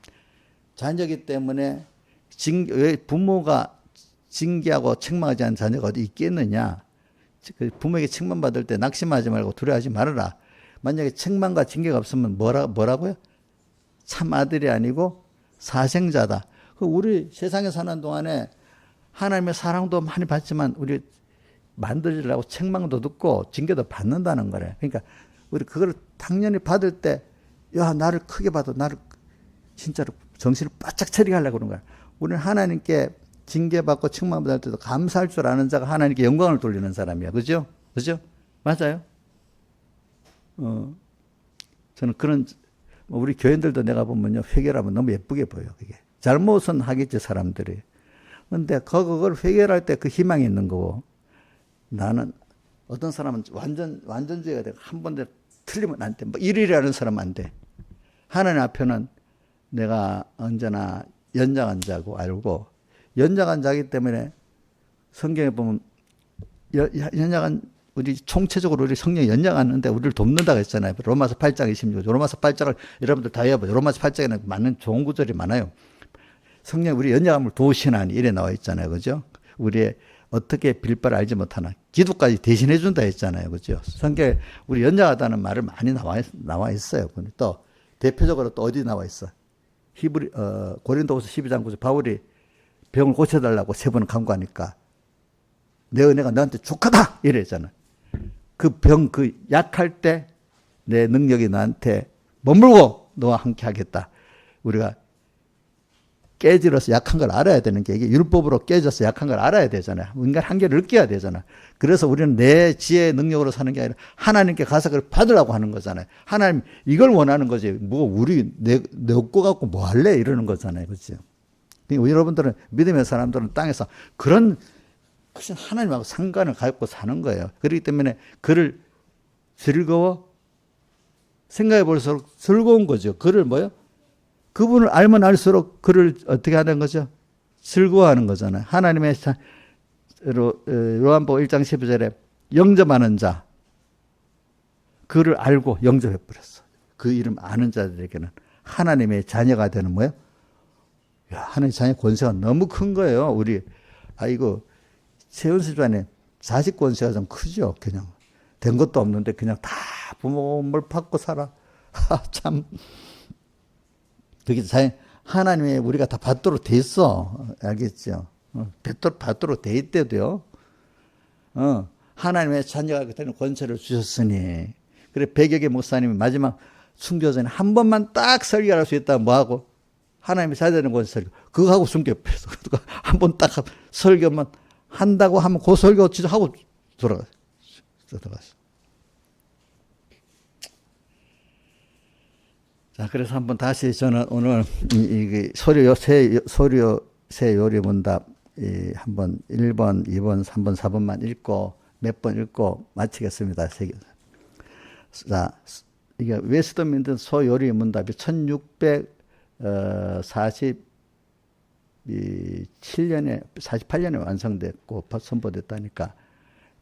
자녀이기 때문에 왜 부모가 징계하고 책망하지 않은 자녀가 어디 있겠느냐? 부모에게 책망받을 때 낙심하지 말고 두려워하지 말아라. 만약에 책망과 징계가 없으면 뭐라고요? 참 아들이 아니고 사생자다. 우리 세상에 사는 동안에 하나님의 사랑도 많이 받지만 우리 만들려고 책망도 듣고 징계도 받는다는 거래. 그러니까 우리 그걸 당연히 받을 때, 야, 나를 크게 받아. 나를 진짜로 정신을 바짝 차리게 하려고 그러는 거야. 우리는 하나님께 징계받고 책망받을 때도 감사할 줄 아는 자가 하나님께 영광을 돌리는 사람이야. 그죠? 그죠? 맞아요? 저는 우리 교인들도 내가 보면요, 회개하면 너무 예쁘게 보여, 그게. 잘못은 하겠지, 사람들이. 근데 그걸 회개할 때 그 희망이 있는 거고, 나는, 어떤 사람은 완전주의가 되고, 한 번도 틀리면 안 돼. 일일이라는 사람은 안 돼. 하나님 앞에는 내가 언제나 연장한 자고 알고, 연장한 자이기 때문에 성경에 보면, 우리 총체적으로 우리 성령이 연장하는데 우리를 돕는다고 했잖아요. 로마서 8장 26절. 로마서 8장을 여러분들 다 해봐요. 로마서 8장에는 많은 좋은 구절이 많아요. 성령이 우리 연장함을 도우시나니 이래 나와 있잖아요. 그죠? 우리의 어떻게 빌 바를 알지 못하나 기도까지 대신해 준다 했잖아요. 그죠? 성경에 우리 연장하다는 말을 많이 나와 있어요. 또 대표적으로 또 어디 나와 있어? 고린도후서 12장 9절. 바울이 병을 고쳐달라고 3번 간구하니까 내 은혜가 너한테 족하다 이랬잖아. 약할 때 내 능력이 너한테 머물고 너와 함께 하겠다. 우리가 깨질어서 약한 걸 알아야 되는 게 이게 율법으로 깨져서 약한 걸 알아야 되잖아요. 인간 한계를 느껴야 되잖아. 그래서 우리는 내 지혜의 능력으로 사는 게 아니라 하나님께 가서 그걸 받으라고 하는 거잖아요. 하나님 이걸 원하는 거지. 내 얻고 갖고 뭐 할래? 이러는 거잖아요. 그렇죠? 여러분들은 믿음의 사람들은 땅에서 그런 하나님하고 상관을 갖고 사는 거예요. 그렇기 때문에 그를 생각해 볼수록 즐거운 거죠. 그를 그분을 알면 알수록 그를 어떻게 하는 거죠? 즐거워하는 거잖아요. 하나님의 요한복음 1장 12절에 영접하는 자, 그를 알고 영접해 버렸어. 그 이름 아는 자들에게는 하나님의 자녀가 되는 뭐예요? 야, 하나님의 자녀 권세가 너무 큰 거예요. 세운수 집안에 자식 권세가 좀 크죠. 그냥 된 것도 없는데 그냥 다 부모 몸을 받고 살아. 참. 그게 하나님의 우리가 다 받도록 돼 있어. 알겠죠? 받도록 돼 있대도요. 하나님의 자녀가 되는 권세를 주셨으니. 그래, 백여개 목사님이 마지막 순교 전에 한 번만 딱 설교할 수 있다면 뭐하고? 하나님의 자녀 되는 권세를. 그거 하고 순교해서. 한 번 딱 설교만 한다고 하면 그 설교 진짜 하고 들어갔어. 자, 그래서 한번 다시 저는 오늘 이 소리새 요리 문답 한번 1번, 2번, 3번, 4번만 읽고 몇 번 읽고 마치겠습니다. 자, 이게 웨스트민스터 소요리 문답이 1647년에 48년에 완성됐고 선포됐다니까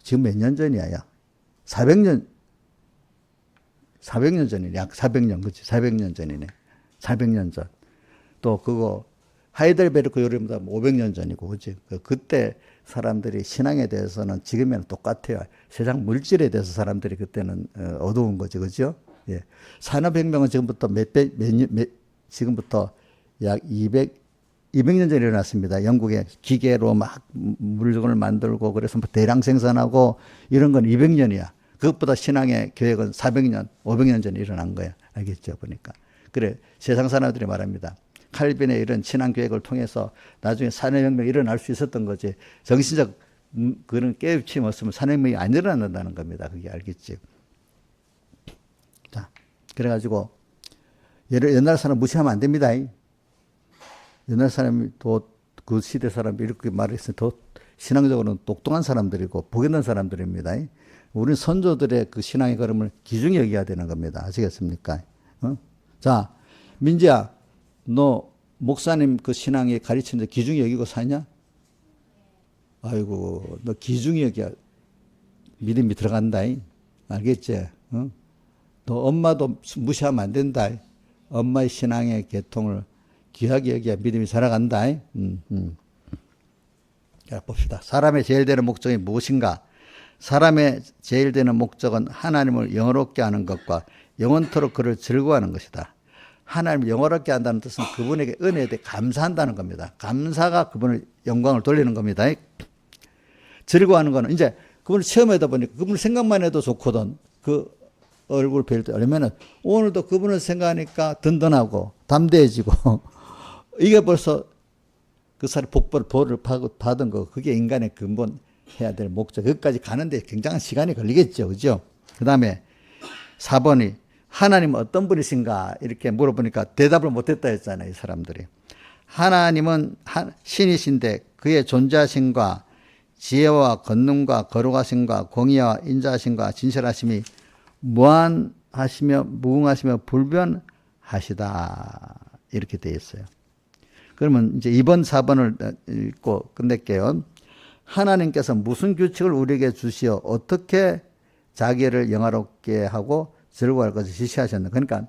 지금 몇 년 전이야? 약 400년 전이네. 약 400년, 그치? 400년 전이네. 400년 전. 또 그거, 하이델베르크 요리보다 500년 전이고, 그치? 그때 사람들이 신앙에 대해서는 지금에는 똑같아요. 세상 물질에 대해서 사람들이 그때는 어두운 거지, 그죠? 예. 산업혁명은 지금부터 지금부터 약 200년 전에 일어났습니다. 영국의 기계로 막 물건을 만들고, 그래서 뭐 대량 생산하고, 이런 건 200년이야. 그것보다 신앙의 교역은 400년, 500년 전에 일어난 거야. 알겠죠? 보니까. 그래, 세상 사람들이 말합니다. 칼빈의 이런 신앙 교역을 통해서 나중에 산업혁명이 일어날 수 있었던 거지. 정신적 그런 깨우침이 없으면 산업혁명이 안 일어난다는 겁니다. 그게 알겠지? 자, 그래가지고, 옛날 사람 무시하면 안 됩니다. 옛날 사람이 그 시대 사람이 이렇게 말했으니 더 신앙적으로는 똑똑한 사람들이고 복 있는 사람들입니다. 우리는 선조들의 그 신앙의 걸음을 기중히 여겨야 되는 겁니다. 아시겠습니까? 자, 민지야, 너 목사님 그 신앙에 가르치는데 기중히 여기고 사냐? 아이고, 너 기중히 여겨야 믿음이 들어간다. 알겠지? 너 엄마도 무시하면 안 된다. 엄마의 신앙의 계통을 귀하게 여겨야 믿음이 살아간다. 자, 봅시다. 사람의 제일 되는 목적이 무엇인가? 사람의 제일 되는 목적은 하나님을 영화롭게 하는 것과 영원토록 그를 즐거워하는 것이다. 하나님을 영화롭게 한다는 뜻은 그분에게 은혜에 대해 감사한다는 겁니다. 감사가 그분을 영광을 돌리는 겁니다. 즐거워하는 거는 이제 그분을 체험하다 보니까 그분을 생각만 해도 좋거든. 그 얼굴 뵐 때. 왜냐면 오늘도 그분을 생각하니까 든든하고 담대해지고 이게 벌써 그 사람이 복을 받은 거. 그게 인간의 근본 해야 될 목적. 여기까지 가는데 굉장한 시간이 걸리겠죠. 그죠? 그 다음에 4번이 하나님은 어떤 분이신가 이렇게 물어보니까 대답을 못했다 했잖아요. 이 사람들이. 하나님은 신이신데 그의 존재하심과 지혜와 권능과 거룩하심과 공의와 인자하심과 진실하심이 무한하시며 무궁하시며 불변하시다. 이렇게 되어 있어요. 그러면 이제 2번, 4번을 읽고 끝낼게요. 하나님께서 무슨 규칙을 우리에게 주시어 어떻게 자기를 영화롭게 하고 즐거워할 것을 지시하셨나. 그러니까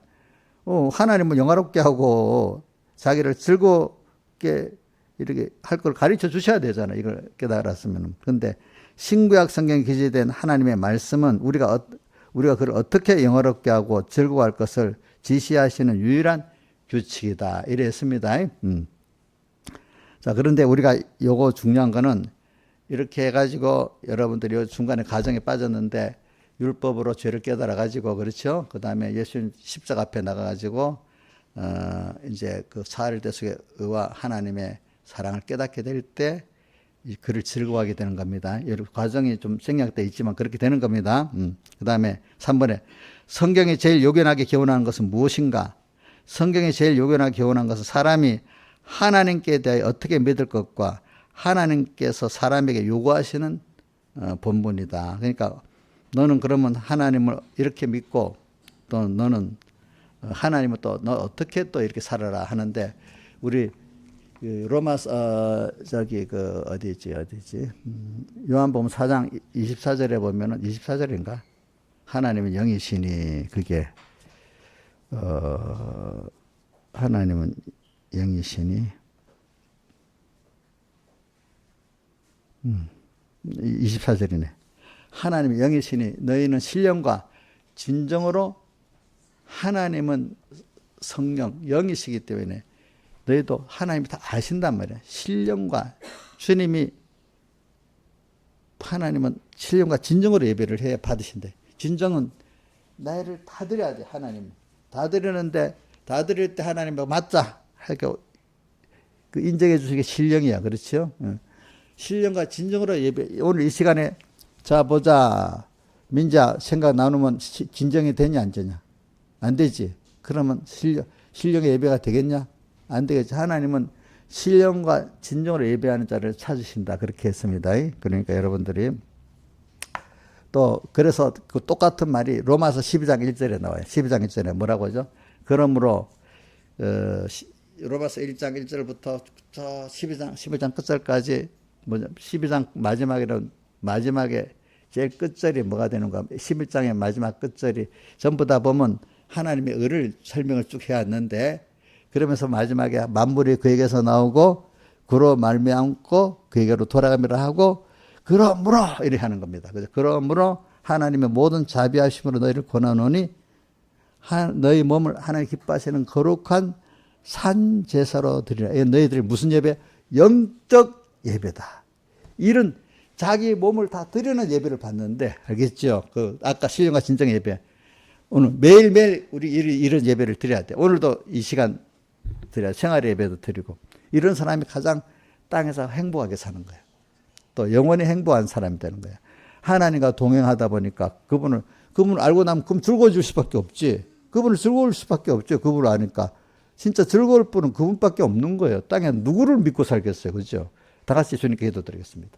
하나님을 영화롭게 하고 자기를 즐겁게 이렇게 할 걸 가르쳐 주셔야 되잖아요. 이걸 깨달았으면. 그런데 신구약 성경에 기재된 하나님의 말씀은 우리가 그를 어떻게 영화롭게 하고 즐거워할 것을 지시하시는 유일한 규칙이다. 이랬습니다. 자, 그런데 우리가 요거 중요한 거는 이렇게 해가지고 여러분들이 중간에 가정에 빠졌는데 율법으로 죄를 깨달아가지고 그렇죠. 그 다음에 예수님 십자가 앞에 나가가지고 이제 그 사흘 대속의 의와 하나님의 사랑을 깨닫게 될 때 그를 즐거워하게 되는 겁니다. 이 과정이 좀 생략되어 있지만 그렇게 되는 겁니다. 그 다음에 3번에 성경이 제일 요긴하게 교훈하는 것은 무엇인가? 성경이 제일 요긴하게 교훈한 것은 사람이 하나님께 대하여 어떻게 믿을 것과 하나님께서 사람에게 요구하시는 본분이다. 그러니까 너는 그러면 하나님을 이렇게 믿고 또 너는 하나님을 또 너 어떻게 또 이렇게 살아라 하는데 우리 로마서 어디지 요한복음 4장 24절에 보면은 24절인가 하나님은 영이시니 그게 하나님은 영이시니 24절이네. 하나님의 영이시니 너희는 신령과 진정으로 하나님은 성령 영이시기 때문에 너희도 하나님이 다 아신단 말이야. 신령과 주님이 하나님은 신령과 진정으로 예배를 해야 받으신대. 진정은 나를 다 드려야 돼. 하나님 다 드리는데 다 드릴 때 하나님하고 맞자 할게 그 인정해 주시는 게 신령이야. 그렇죠? 신령과 진정으로 예배. 오늘 이 시간에 자 보자 민자 생각 나누면 진정이 되냐 안 되냐? 안 되지. 그러면 신령의 예배가 되겠냐? 안 되겠지. 하나님은 신령과 진정으로 예배하는 자를 찾으신다. 그렇게 했습니다. 그러니까 여러분들이 또 그래서 그 똑같은 말이 로마서 12장 1절에 나와요. 12장 1절에 뭐라고 하죠? 그러므로 로마서 1장 1절부터 12장 끝절까지 12장 마지막에 제일 끝절이 뭐가 되는가? 11장의 마지막 끝절이 전부 다 보면 하나님의 의를 설명을 쭉 해왔는데 그러면서 마지막에 만물이 그에게서 나오고 그로 말미암고 그에게로 돌아가미라 하고 그러므로 이렇게 하는 겁니다. 그래서 그러므로 하나님의 모든 자비하심으로 너희를 권하노니 너희 몸을 하나님 기뻐하시는 거룩한 산 제사로 드리라. 너희들이 무슨 예배? 영적 예배다. 이런 자기 몸을 다 드리는 예배를 받는데 알겠죠? 그 아까 신령과 진정의 예배. 오늘 매일매일 우리 이런 예배를 드려야 돼. 오늘도 이 시간 드려야 돼. 생활의 예배도 드리고. 이런 사람이 가장 땅에서 행복하게 사는 거예요. 또 영원히 행복한 사람이 되는 거예요. 하나님과 동행하다 보니까 그분을 알고 나면 그럼 즐거워질 수밖에 없지. 그분을 즐거울 수밖에 없죠. 그분을 아니까. 진짜 즐거울 분은 그분밖에 없는 거예요. 땅에 누구를 믿고 살겠어요. 그렇죠? 다 같이 주님께 기도드리겠습니다.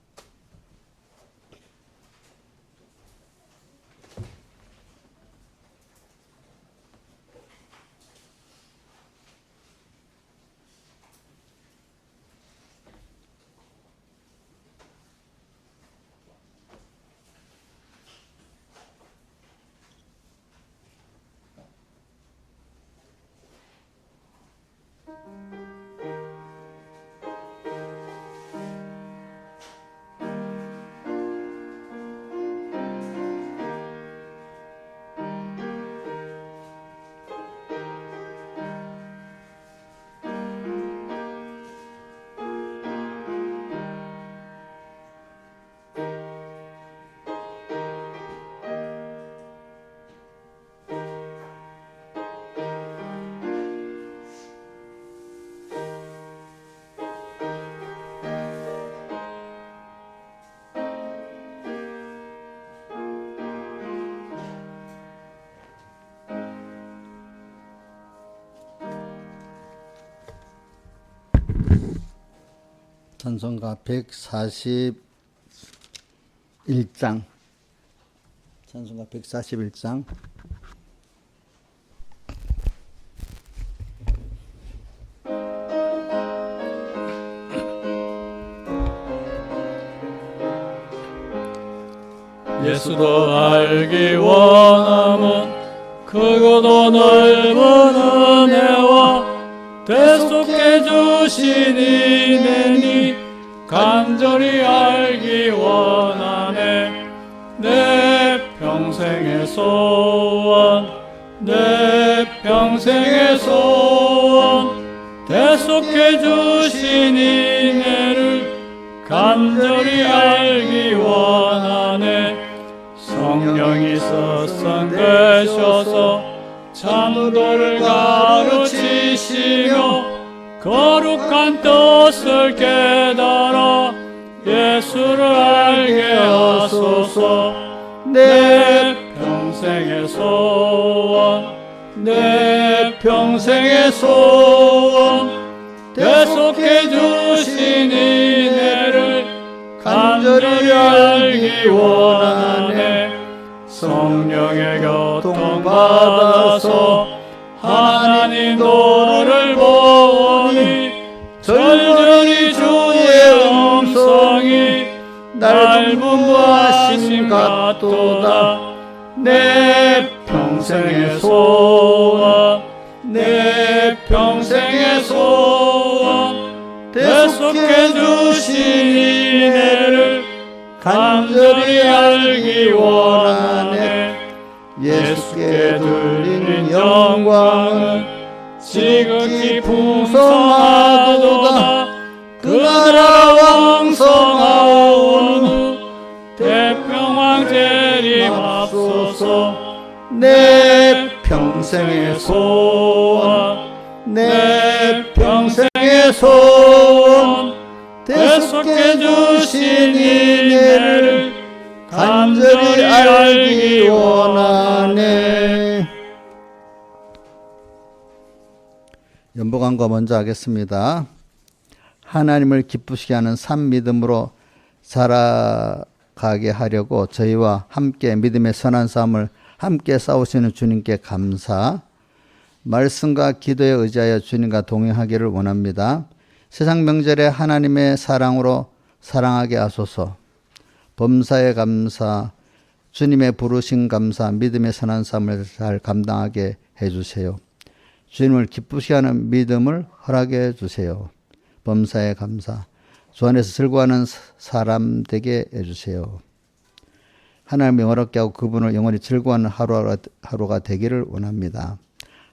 찬송가 141장 찬송가 141장 예수도 알기 원함은 크고도 넓은 은혜와 대속해 주신 이내니 간절히 알기 원하네. 내 평생의 소원 내 평생의 소원 대속해 주신 이내를 간절히 알기 원하네. 성령이 서성되셔서 참도를 가르치시며 거룩한 뜻을 깨달아 예수를 알게 하소서. 내 평생의 소원 내 평생의 소원 대속해 주신 이내를 간절히 알기 원하네. 성령의 교통받아서 하나님 도를 보니 절절히 주의 음성이 날 분부하심 같도다. 내 평생의 소원 내 평생의 소원 대속해 주신 이내를 간절히 알기 원하네. 예수께 돌리는 영광은 지극히 풍성하도다. 그 나라 왕성하오는 후 태평왕 재림하소서. 내 평생의 소원 내 평생의 소원 대속해 주신 이내를 간절히 알기 원하네. 연보광고 먼저 하겠습니다. 하나님을 기쁘시게 하는 산 믿음으로 살아가게 하려고 저희와 함께 믿음의 선한 싸움을 함께 싸우시는 주님께 감사, 말씀과 기도에 의지하여 주님과 동행하기를 원합니다. 세상 명절에 하나님의 사랑으로 사랑하게 하소서. 범사에 감사, 주님의 부르신 감사, 믿음의 선한 삶을 잘 감당하게 해주세요. 주님을 기쁘시게 하는 믿음을 허락해 주세요. 범사에 감사, 주 안에서 즐거워하는 사람 되게 해주세요. 하나님을 영원롭게 하고 그분을 영원히 즐거워하는 하루가 되기를 원합니다.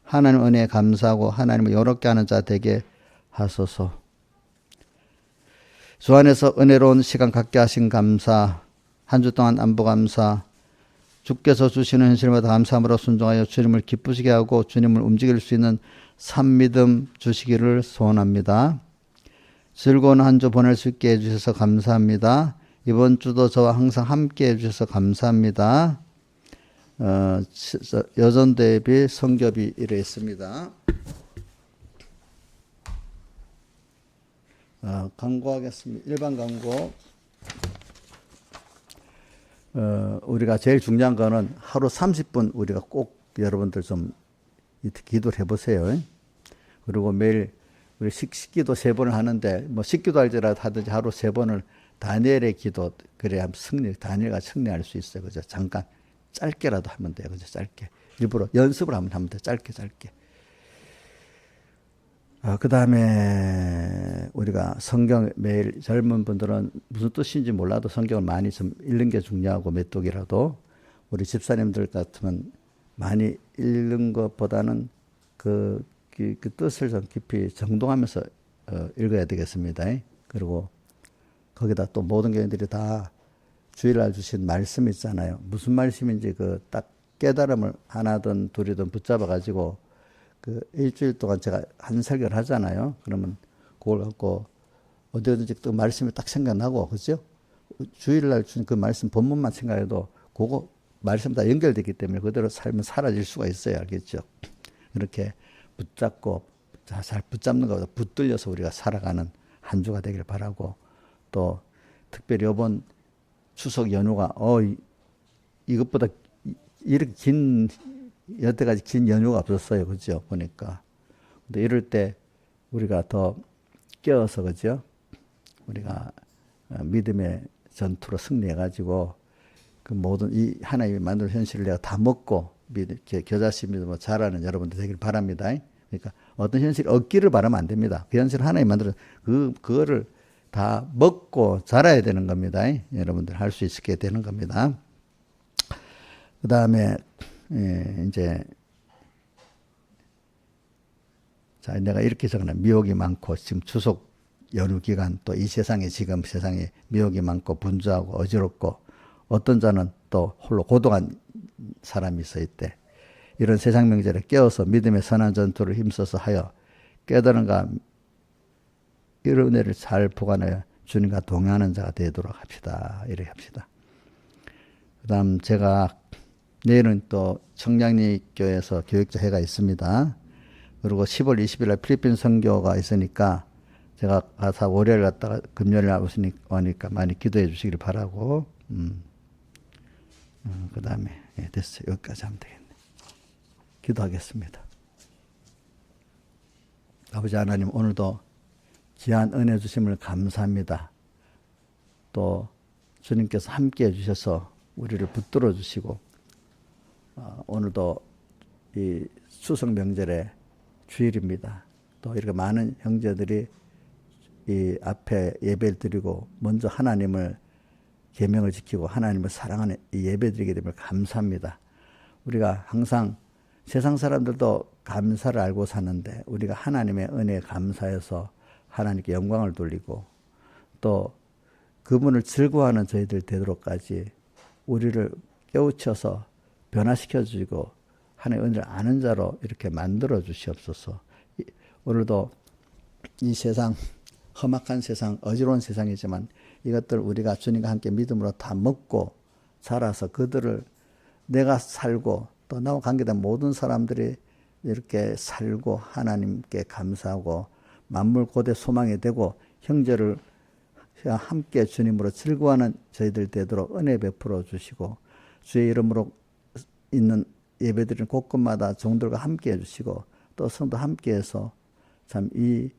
하나님 은혜에 감사하고 하나님을 영원롭게 하는 자 되게 하소서. 주 안에서 은혜로운 시간 갖게 하신 감사, 한 주 동안 안보 감사, 주께서 주시는 현실마다 감사함으로 순종하여 주님을 기쁘시게 하고 주님을 움직일 수 있는 산 믿음 주시기를 소원합니다. 즐거운 한 주 보낼 수 있게 해주셔서 감사합니다. 이번 주도 저와 항상 함께 해주셔서 감사합니다. 여전 대비 성ገብ이 이랬습니다. 광고하겠습니다. 일반 광고. 우리가 제일 중요한 거는 하루 30분 우리가 꼭 여러분들 좀 기도를 해보세요. 그리고 매일 우리 식기도 3번을 하는데 뭐 식기도 할지라도 하든지 하루 3번을 다니엘의 기도, 그래야 다니엘과 승리할 수 있어요. 그죠? 잠깐 짧게라도 하면 돼요. 그죠? 짧게. 일부러 연습을 하면 돼. 짧게. 그 다음에 우리가 성경 매일 젊은 분들은 무슨 뜻인지 몰라도 성경을 많이 좀 읽는 게 중요하고 몇 독이라도 우리 집사님들 같으면 많이 읽는 것보다는 그 뜻을 좀 깊이 정동하면서 읽어야 되겠습니다. 그리고 거기다 또 모든 교인들이 다 주일날 주신 말씀 있잖아요. 무슨 말씀인지 그 딱 깨달음을 하나든 둘이든 붙잡아 가지고 그 일주일 동안 제가 한 설교를 하잖아요. 그러면 그걸 갖고 어디든지 또 말씀이 딱 생각나고, 그죠? 주일날 준 그 말씀 본문만 생각해도 그거 말씀 다 연결되기 때문에 그대로 살면 사라질 수가 있어요. 알겠죠? 이렇게 붙잡고 잘 붙잡는 것보다 붙들려서 우리가 살아가는 한 주가 되길 바라고, 또 특별히 이번 추석 연휴가 이것보다 이렇게 여태까지 긴 연휴가 없었어요. 그죠? 보니까. 근데 이럴 때 우리가 더 깨어서, 그죠? 우리가 믿음의 전투로 승리해가지고 그 모든 이 하나님이 만든 현실을 내가 다 먹고 겨자씨 믿음으로 자라는 여러분들 되길 바랍니다. 그러니까 어떤 현실이 없기를 바라면 안 됩니다. 그 현실을 하나님이 만들어 그거를 다 먹고 자라야 되는 겁니다. 여러분들 할 수 있게 되는 겁니다. 그 다음에 이제 자, 내가 이렇게 적어놔. 미혹이 많고 지금 추석 연휴 기간 또 이 세상에 지금 세상에 미혹이 많고 분주하고 어지럽고 어떤 자는 또 홀로 고독한 사람이 있어 있대. 이런 세상 명절에 깨어서 믿음의 선한 전투를 힘써서 하여 깨달음과 이런 은혜를 잘 보관하여 주님과 동행하는 자가 되도록 합시다. 이렇게 합시다. 그 다음 제가 내일은 또 청량리교회에서 교육자 회가 있습니다. 그리고 10월 20일 날 필리핀 선교가 있으니까 제가 가서 월요일 갔다가 금요일 날 오니까 많이 기도해 주시길 바라고. 그 다음에 됐어요. 여기까지 하면 되겠네. 기도하겠습니다. 아버지 하나님, 오늘도 귀한 은혜 주심을 감사합니다. 또 주님께서 함께 해주셔서 우리를 붙들어 주시고 오늘도 이 추석 명절의 주일입니다. 또 이렇게 많은 형제들이 이 앞에 예배를 드리고 먼저 하나님을 계명을 지키고 하나님을 사랑하는 이 예배 드리게 됨을 감사합니다. 우리가 항상 세상 사람들도 감사를 알고 사는데 우리가 하나님의 은혜에 감사해서 하나님께 영광을 돌리고 또 그분을 즐거워하는 저희들 되도록까지 우리를 깨우쳐서 변화시켜 주시고 하나님의 은혜를 아는 자로 이렇게 만들어 주시옵소서. 오늘도 이 세상, 험악한 세상, 어지러운 세상이지만 이것들 우리가 주님과 함께 믿음으로 다 먹고 자라서 그들을 내가 살고 또 나와 관계된 모든 사람들이 이렇게 살고 하나님께 감사하고 만물 고대 소망이 되고 형제를 함께 주님으로 즐거워하는 저희들 되도록 은혜 베풀어 주시고 주의 이름으로 있는 예배드리는 곳곳마다 종들과 함께 해주시고 또 성도 함께해서 참 이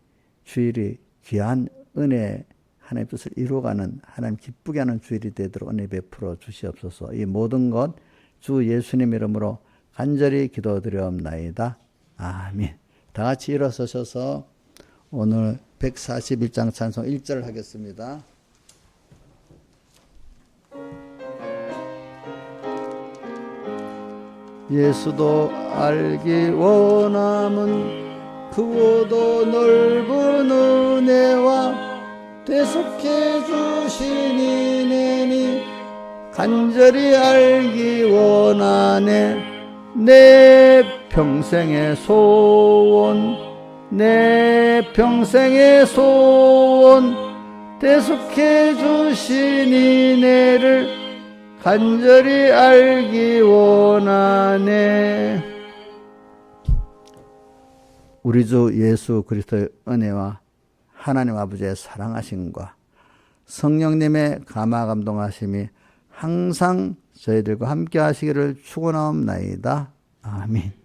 주일이 귀한 은혜 하나님의 뜻을 이루어가는 하나님 기쁘게 하는 주일이 되도록 은혜 베풀어 주시옵소서. 이 모든 것 주 예수님 이름으로 간절히 기도드리옵나이다. 아멘. 다 같이 일어서셔서 오늘 141장 찬송 1절 하겠습니다. 예수도 알기 원함은 크고도 넓은 은혜와 대속해 주신 은혜니 간절히 알기 원하네. 내 평생의 소원, 내 평생의 소원, 대속해 주신 은혜를 간절히 알기 원하네. 우리 주 예수 그리스도의 은혜와 하나님 아버지의 사랑하심과 성령님의 감화 감동하심이 항상 저희들과 함께 하시기를 축원하옵나이다. 아멘.